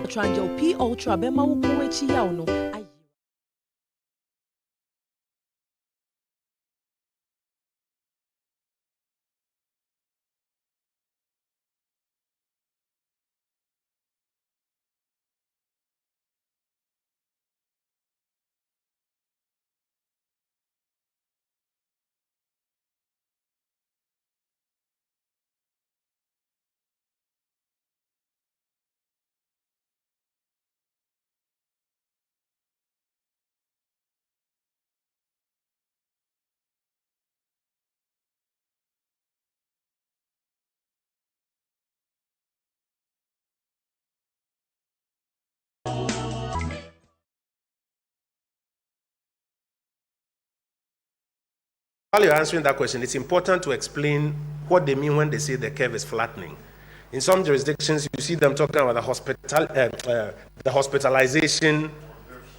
Trying your P Ultra Bema Wukuchi Yauno. While you're answering that question, it's important to explain what they mean when they say the curve is flattening. In some jurisdictions, you see them talking about the hospitalization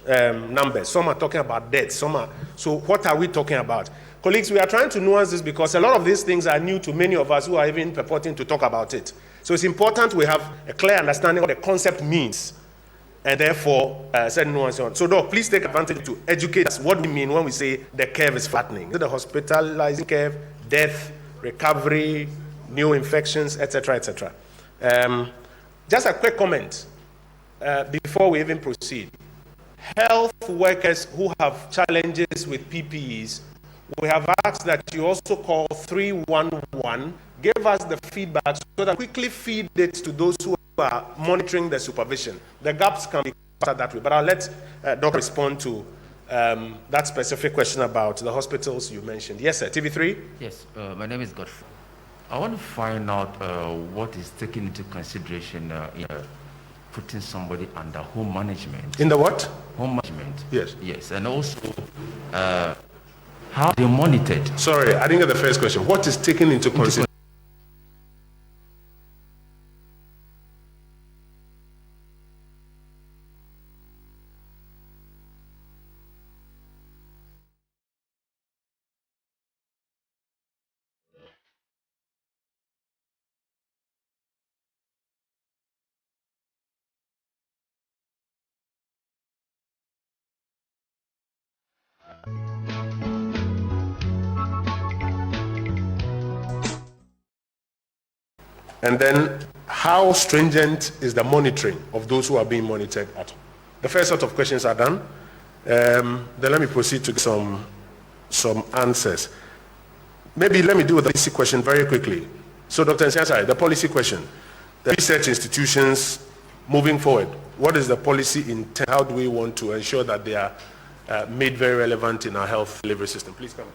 numbers. Some are talking about deaths. So what are we talking about? Colleagues, we are trying to nuance this because a lot of these things are new to many of us who are even purporting to talk about it. So it's important we have a clear understanding of what the concept means, and therefore certain nuance on. So, Doc, please take advantage to educate us what we mean when we say the curve is flattening. The hospitalizing curve, death, recovery, new infections, etc., etc. Just a quick comment before we even proceed. Health workers who have challenges with PPEs, we have asked that you also call 311, give us the feedback so that we quickly feed it to those who are monitoring the supervision. The gaps can be covered that way, but I'll let Doc respond to that specific question about the hospitals you mentioned. Yes, sir. TV3? Yes, my name is Godfrey. I want to find out what is taken into consideration in putting somebody under home management. In the what? Home management. Yes. Yes, and also how they're monitored. Sorry, I didn't get the first question. What is taken into consideration? And then, how stringent is the monitoring of those who are being monitored at home? The first set of questions are done. Then let me proceed to some answers. Maybe let me do the policy question very quickly. So, Dr. Nsiasai, the policy question. The research institutions moving forward, what is the policy intent? How do we want to ensure that they are made very relevant in our health delivery system? Please come.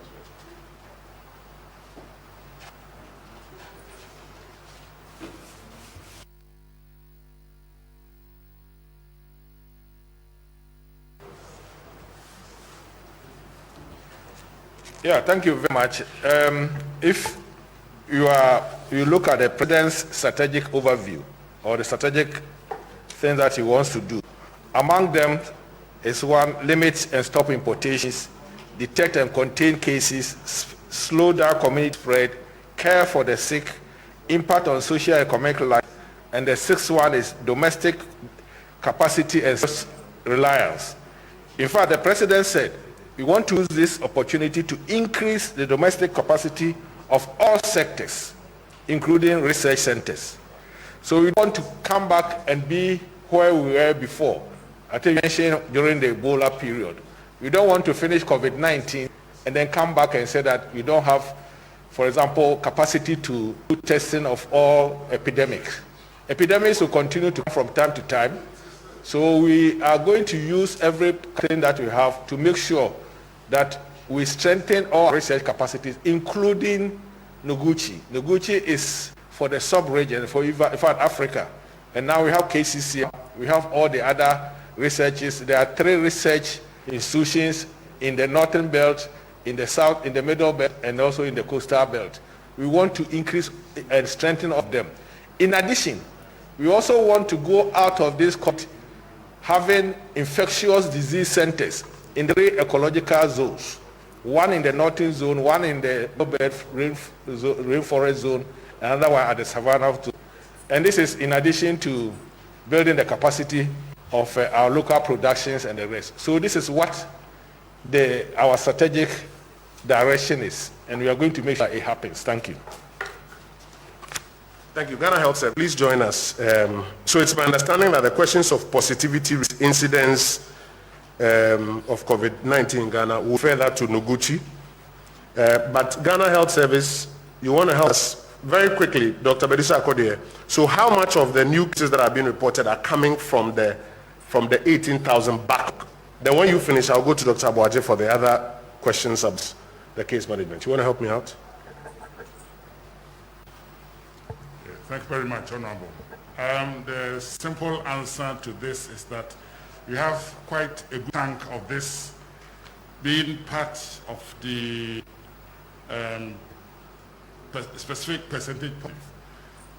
Yeah, thank you very much. If you look at the President's strategic overview or the strategic things that he wants to do, among them is one, limit and stop importations, detect and contain cases, slow down community spread, care for the sick, impact on social and economic life, and the sixth one is domestic capacity and reliance. In fact, the president said, we want to use this opportunity to increase the domestic capacity of all sectors, including research centers. So we want to come back and be where we were before. I think you mentioned during the Ebola period. We don't want to finish COVID-19 and then come back and say that we don't have, for example, capacity to do testing of all epidemics. Epidemics will continue to come from time to time. So we are going to use everything that we have to make sure that we strengthen all our research capacities, including Noguchi. Noguchi is for the sub-region, for in fact Africa. And now we have KCC, we have all the other researches. There are 3 research institutions in the northern belt, in the south, in the middle belt, and also in the coastal belt. We want to increase and strengthen of them. In addition, we also want to go out of this having infectious disease centers in 3 ecological zones. One in the northern zone, one in the rainforest zone, another one at the savannah zone. And this is in addition to building the capacity of our local productions and the rest. So this is what our strategic direction is, and we are going to make sure it happens. Thank you. Thank you. Ghana Health Service, please join us. So it's my understanding that the questions of positivity incidence of COVID-19 in Ghana will further to Noguchi. But Ghana Health Service, you want to help us very quickly, Dr. Bedisa Akodie. So how much of the new cases that are being reported are coming from the 18,000 back? Then when you finish, I'll go to Dr. Abuaje for the other questions of the case management. You want to help me out? Thank you very much, Honorable. The simple answer to this is that we have quite a good chunk of this being part of the specific percentage.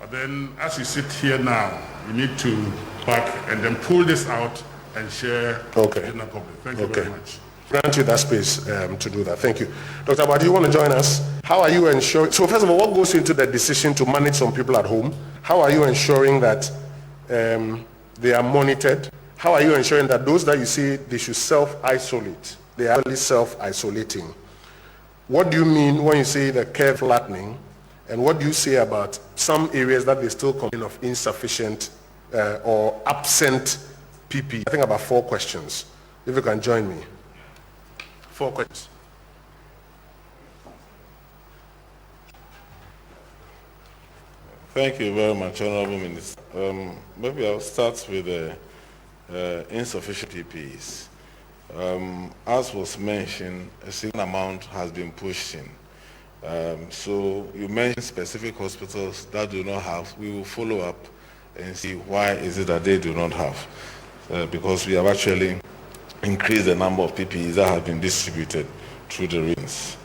But then, as you sit here now, we need to back and then pull this out and share in the public. Thank you very much. Grant you that space to do that. Thank you. Dr. Abad, do you want to join us? How are you ensuring, so first of all, what goes into the decision to manage some people at home? How are you ensuring that they are monitored? How are you ensuring that those that you see they should self-isolate, they are really self-isolating? What do you mean when you say the curve flattening? And what do you say about some areas that they still complain of insufficient or absent PPE? I think about 4 questions. If you can join me. 4 questions. Thank you very much, Honorable Minister. Maybe I'll start with the insufficient PPEs. As was mentioned, a significant amount has been pushed in. So you mentioned specific hospitals that do not have. We will follow up and see why is it that they do not have. Because we have actually increased the number of PPEs that have been distributed through the regions.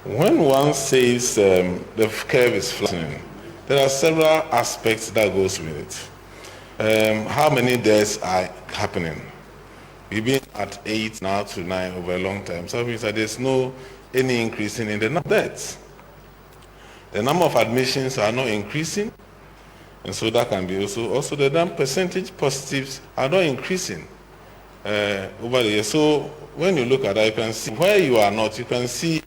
When one says the curve is flattening, there are several aspects that goes with it. How many deaths are happening? We've been at 8 now to 9 over a long time. So it means that there's no any increase in the number of deaths. The number of admissions are not increasing, and so that can be also the damn percentage positives are not increasing over the years. So when you look at that, you can see where you are not, you can see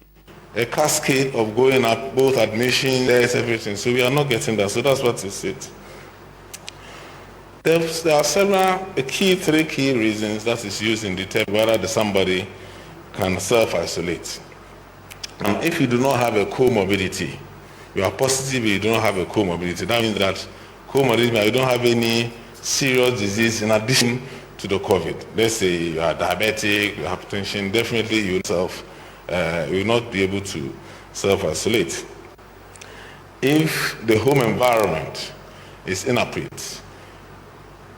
a cascade of going up, both admission, deaths, everything. So we are not getting that. So that's what is it. There are several 3 key reasons that is used in determining whether somebody can self-isolate. And if you do not have a comorbidity, you are positive, you do not have a comorbidity. That means that comorbidity, you don't have any serious disease in addition to the COVID. Let's say you are diabetic, you have hypertension, definitely you will not be able to self-isolate. If the home environment is inappropriate,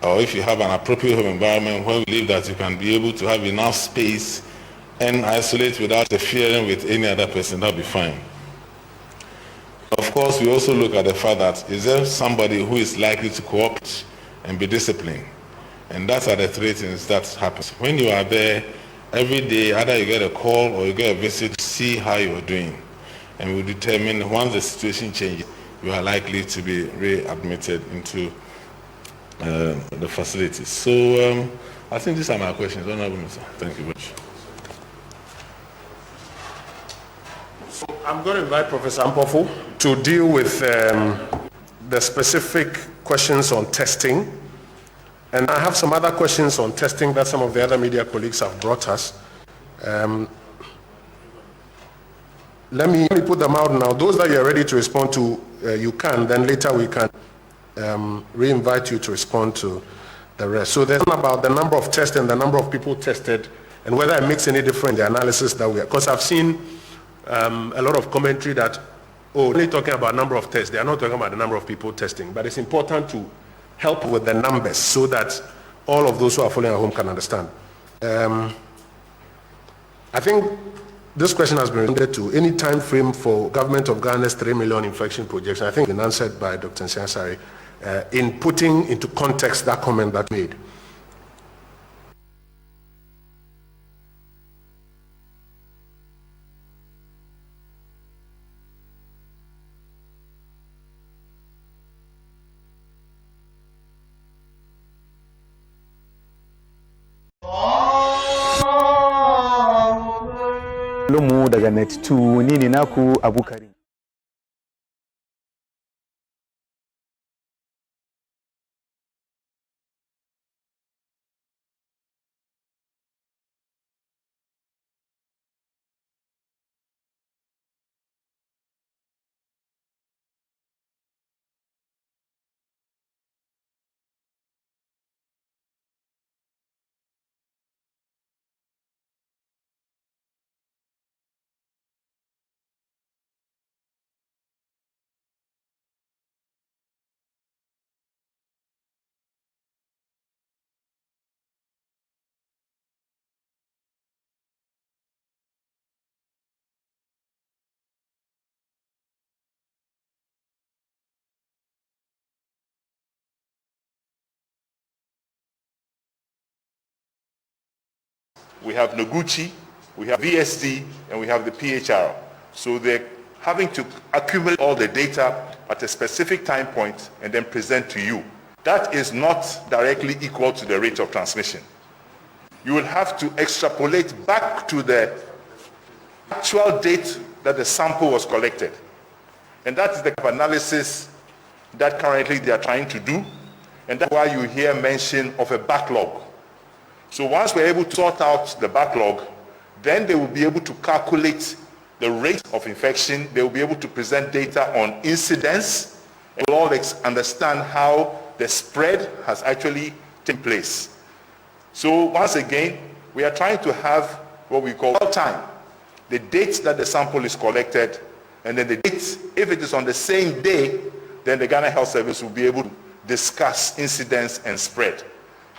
or if you have an appropriate home environment where we believe that you can be able to have enough space and isolate without interfering with any other person, that'll be fine. Of course, we also look at the fact that is there somebody who is likely to cooperate and be disciplined? And that's are the 3 things that happens. When you are there, every day, either you get a call or you get a visit to see how you are doing. And we determine once the situation changes, you are likely to be readmitted into the facilities. So I think these are my questions. Honorable Minister. Thank you very much. So I'm going to invite Professor Ampofo to deal with the specific questions on testing. And I have some other questions on testing that some of the other media colleagues have brought us. Let me put them out now. Those that you're ready to respond to, you can. Then later we can re-invite you to respond to the rest. So there's one about the number of tests and the number of people tested and whether it makes any difference in the analysis that we are. Because I've seen a lot of commentary that, oh, they're talking about number of tests. They are not talking about the number of people testing. But it's important to help with the numbers so that all of those who are following at home can understand. I think this question has been related to any time frame for Government of Ghana's 3 million infection projection. I think it's been answered by Dr. Nsiasare in putting into context that comment that made. Lomu daga net 2 nini naku Abukari. We have Noguchi, we have VSD, and we have the PHR. So they're having to accumulate all the data at a specific time point and then present to you. That is not directly equal to the rate of transmission. You will have to extrapolate back to the actual date that the sample was collected. And that is the analysis that currently they are trying to do. And that's why you hear mention of a backlog. So once we're able to sort out the backlog, then they will be able to calculate the rate of infection. They will be able to present data on incidence, and we'll all understand how the spread has actually taken place. So once again, we are trying to have what we call real time, the date that the sample is collected, and then the date, if it is on the same day, then the Ghana Health Service will be able to discuss incidence and spread.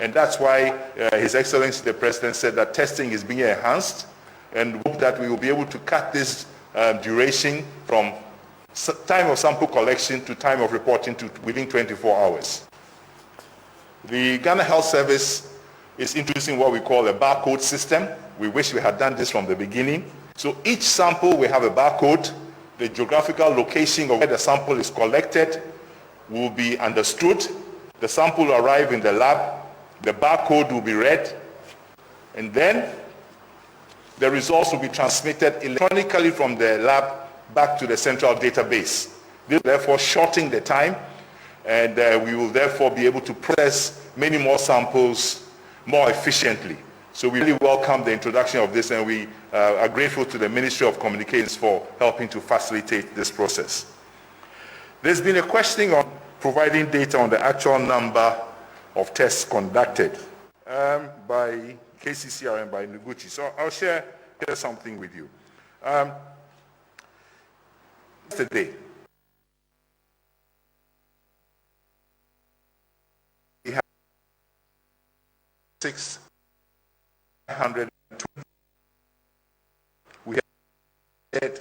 And that's why His Excellency the President said that testing is being enhanced, and hope that we will be able to cut this duration from time of sample collection to time of reporting to within 24 hours. The Ghana Health Service is introducing what we call a barcode system. We wish we had done this from the beginning. So each sample will have a barcode. The geographical location of where the sample is collected will be understood. The sample will arrive in the lab. The barcode will be read, and then the results will be transmitted electronically from the lab back to the central database. This will therefore shorten the time, and we will therefore be able to process many more samples more efficiently. So we really welcome the introduction of this, and we are grateful to the Ministry of Communications for helping to facilitate this process. There's been a questioning on providing data on the actual number of tests conducted by KCCR and by Noguchi. So I'll share something with you. Yesterday, we had 600. We had,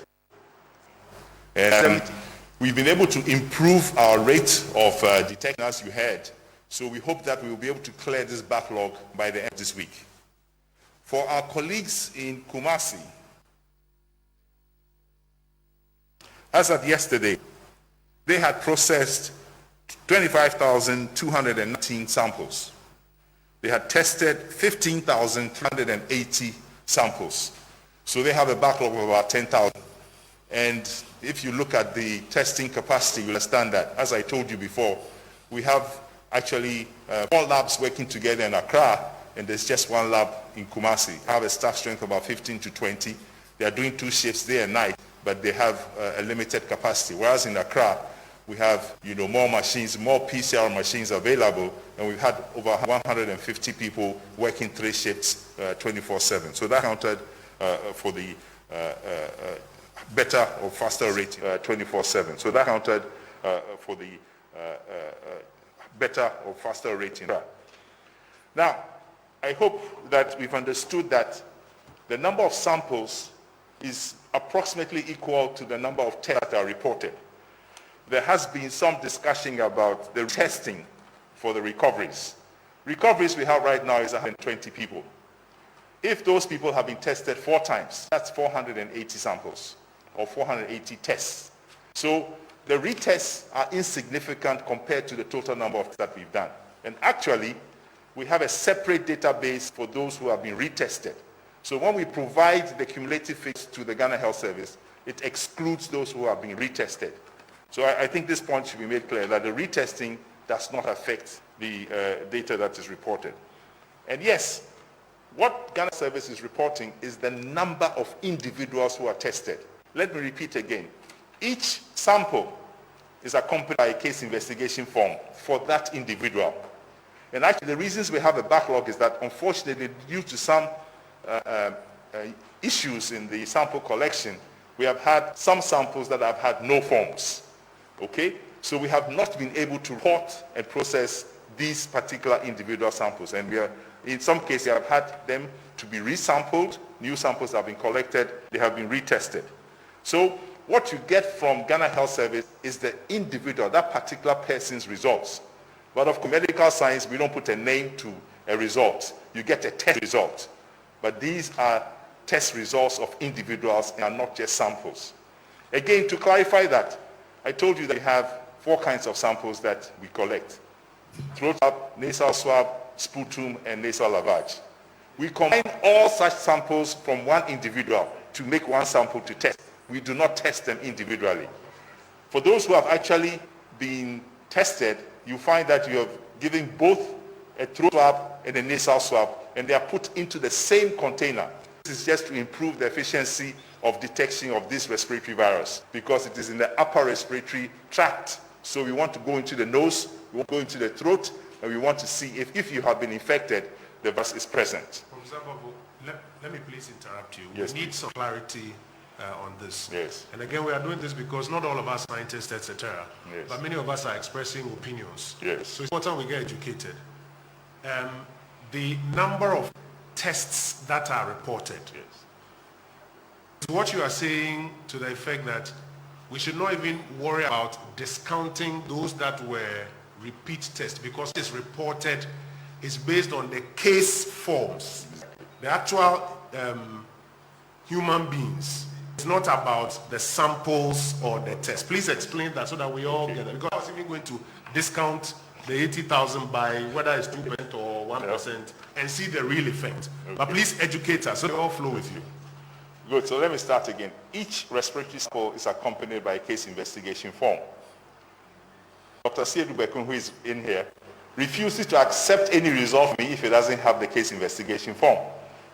and we've been able to improve our rate of detection, as you heard. So we hope that we will be able to clear this backlog by the end of this week. For our colleagues in Kumasi, as of yesterday, they had processed 25,219 samples. they had tested 15,380 samples. So they have a backlog of about 10,000. And if you look at the testing capacity, you understand that, as I told you before, we have actually 4 labs working together in Accra, and there's just 1 lab in Kumasi. I have a staff strength of about 15 to 20. They are doing 2 shifts day and night, but they have a limited capacity. Whereas in Accra, we have more machines, more PCR machines available, and we've had over 150 people working 3 shifts 24/7. So that counted for the better or faster rating 24/7. So that counted for the better or faster rating. Now, I hope that we've understood that the number of samples is approximately equal to the number of tests that are reported. There has been some discussion about the testing for the recoveries. Recoveries we have right now is 120 people. If those people have been tested 4 times, that's 480 samples or 480 tests. So the retests are insignificant compared to the total number of tests that we've done. And actually, we have a separate database for those who have been retested. So when we provide the cumulative figures to the Ghana Health Service, it excludes those who have been retested. So I think this point should be made clear that the retesting does not affect the data that is reported. And yes, what Ghana Service is reporting is the number of individuals who are tested. Let me repeat again. Each sample is accompanied by a case investigation form for that individual. And actually the reasons we have a backlog is that unfortunately due to some issues in the sample collection, we have had some samples that have had no forms. Okay? So we have not been able to report and process these particular individual samples. And we are, in some cases, we have had them to be resampled. New samples have been collected. They have been retested. So what you get from Ghana Health Service is the individual, that particular person's results. But of medical science, we don't put a name to a result. You get a test result. But these are test results of individuals and are not just samples. Again, to clarify that, I told you that we have 4 kinds of samples that we collect. Throat swab, nasal swab, sputum, and nasal lavage. We combine all such samples from one individual to make one sample to test. We do not test them individually. For those who have actually been tested, you find that you have given both a throat swab and a nasal swab, and they are put into the same container. This is just to improve the efficiency of detection of this respiratory virus because it is in the upper respiratory tract. So we want to go into the nose, we want to go into the throat, and we want to see if you have been infected, the virus is present. Professor Babu, let me please interrupt you. Yes, we need some clarity on this. Yes. And again, we are doing this because not all of us scientists, etc., yes, but many of us are expressing opinions. Yes. So it's important we get educated. The number of tests that are reported. Yes. What you are saying to the effect that we should not even worry about discounting those that were repeat tests because it's reported is based on the case forms. The actual human beings. It's not about the samples or the tests. Please explain that so that we all get it. Because I was even going to discount the 80,000 by whether it's 2% or 1% and see the real effect. Okay. But please educate us so we all flow with you. Good, so let me start again. Each respiratory sample is accompanied by a case investigation form. Dr. Siedu Bekun, who is in here, refuses to accept any result from me if he doesn't have the case investigation form,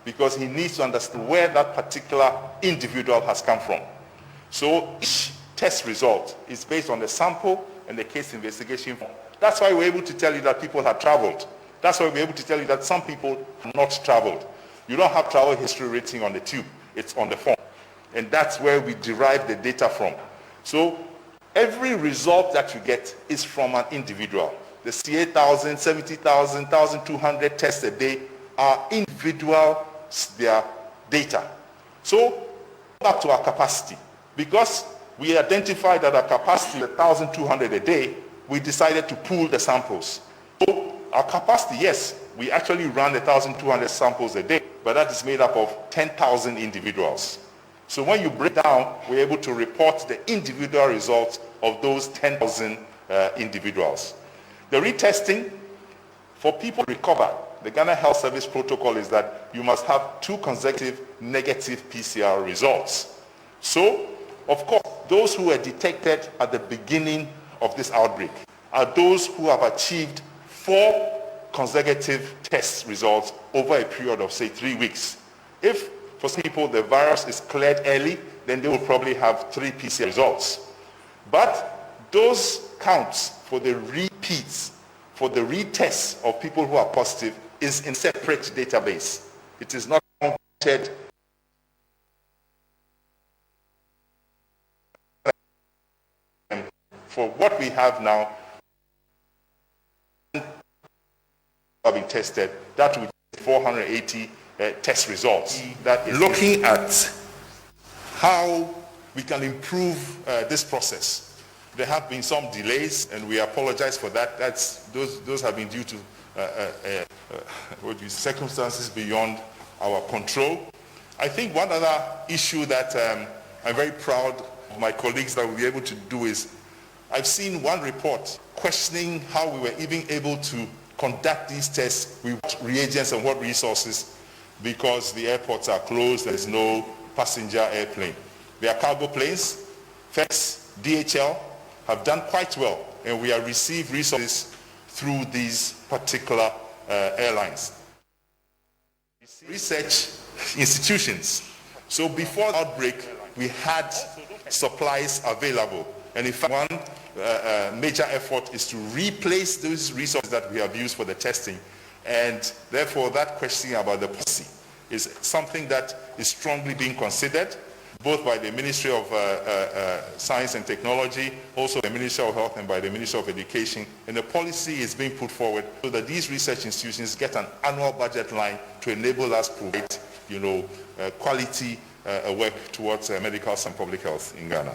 because he needs to understand where that particular individual has come from. So each test result is based on the sample and the case investigation form. That's why we're able to tell you that people have traveled. That's why we're able to tell you that some people have not traveled. You don't have travel history rating on the tube. It's on the form. And that's where we derive the data from. So every result that you get is from an individual. The 68,000, 70,000, 1,200 tests a day are individual their data. So back to our capacity. Because we identified that our capacity is 1,200 a day, we decided to pool the samples. So our capacity, yes, we actually run 1,200 samples a day, but that is made up of 10,000 individuals. So when you break down, we're able to report the individual results of those 10,000 individuals. The retesting, For people to recover, the Ghana Health Service protocol is that you must have 2 consecutive negative PCR results. So, of course, those who were detected at the beginning of this outbreak are those who have achieved 4 consecutive test results over a period of, say, 3 weeks. If, for some people, the virus is cleared early, then they will probably have 3 PCR results. But those counts for the repeats, for the retests of people who are positive is in separate database. It is not counted for what we have now have been tested. That would be 480 test results. That is looking at how we can improve this process. There have been some delays, and we apologize for that. Those have been due to circumstances beyond our control. I think one other issue that I'm very proud of my colleagues that we'll be able to do is, I've seen one report questioning how we were even able to conduct these tests with what reagents and what resources, because the airports are closed, there's no passenger airplane. There are cargo planes. FedEx, DHL have done quite well, and we have received resources through these particular airlines. Research institutions. So before the outbreak, we had supplies available. And in fact, one major effort is to replace those resources that we have used for the testing. And therefore, that question about the policy is something that is strongly being considered, both by the Ministry of Science and Technology, also the Ministry of Health, and by the Ministry of Education. And the policy is being put forward so that these research institutions get an annual budget line to enable us to provide, quality work towards medical and public health in Ghana.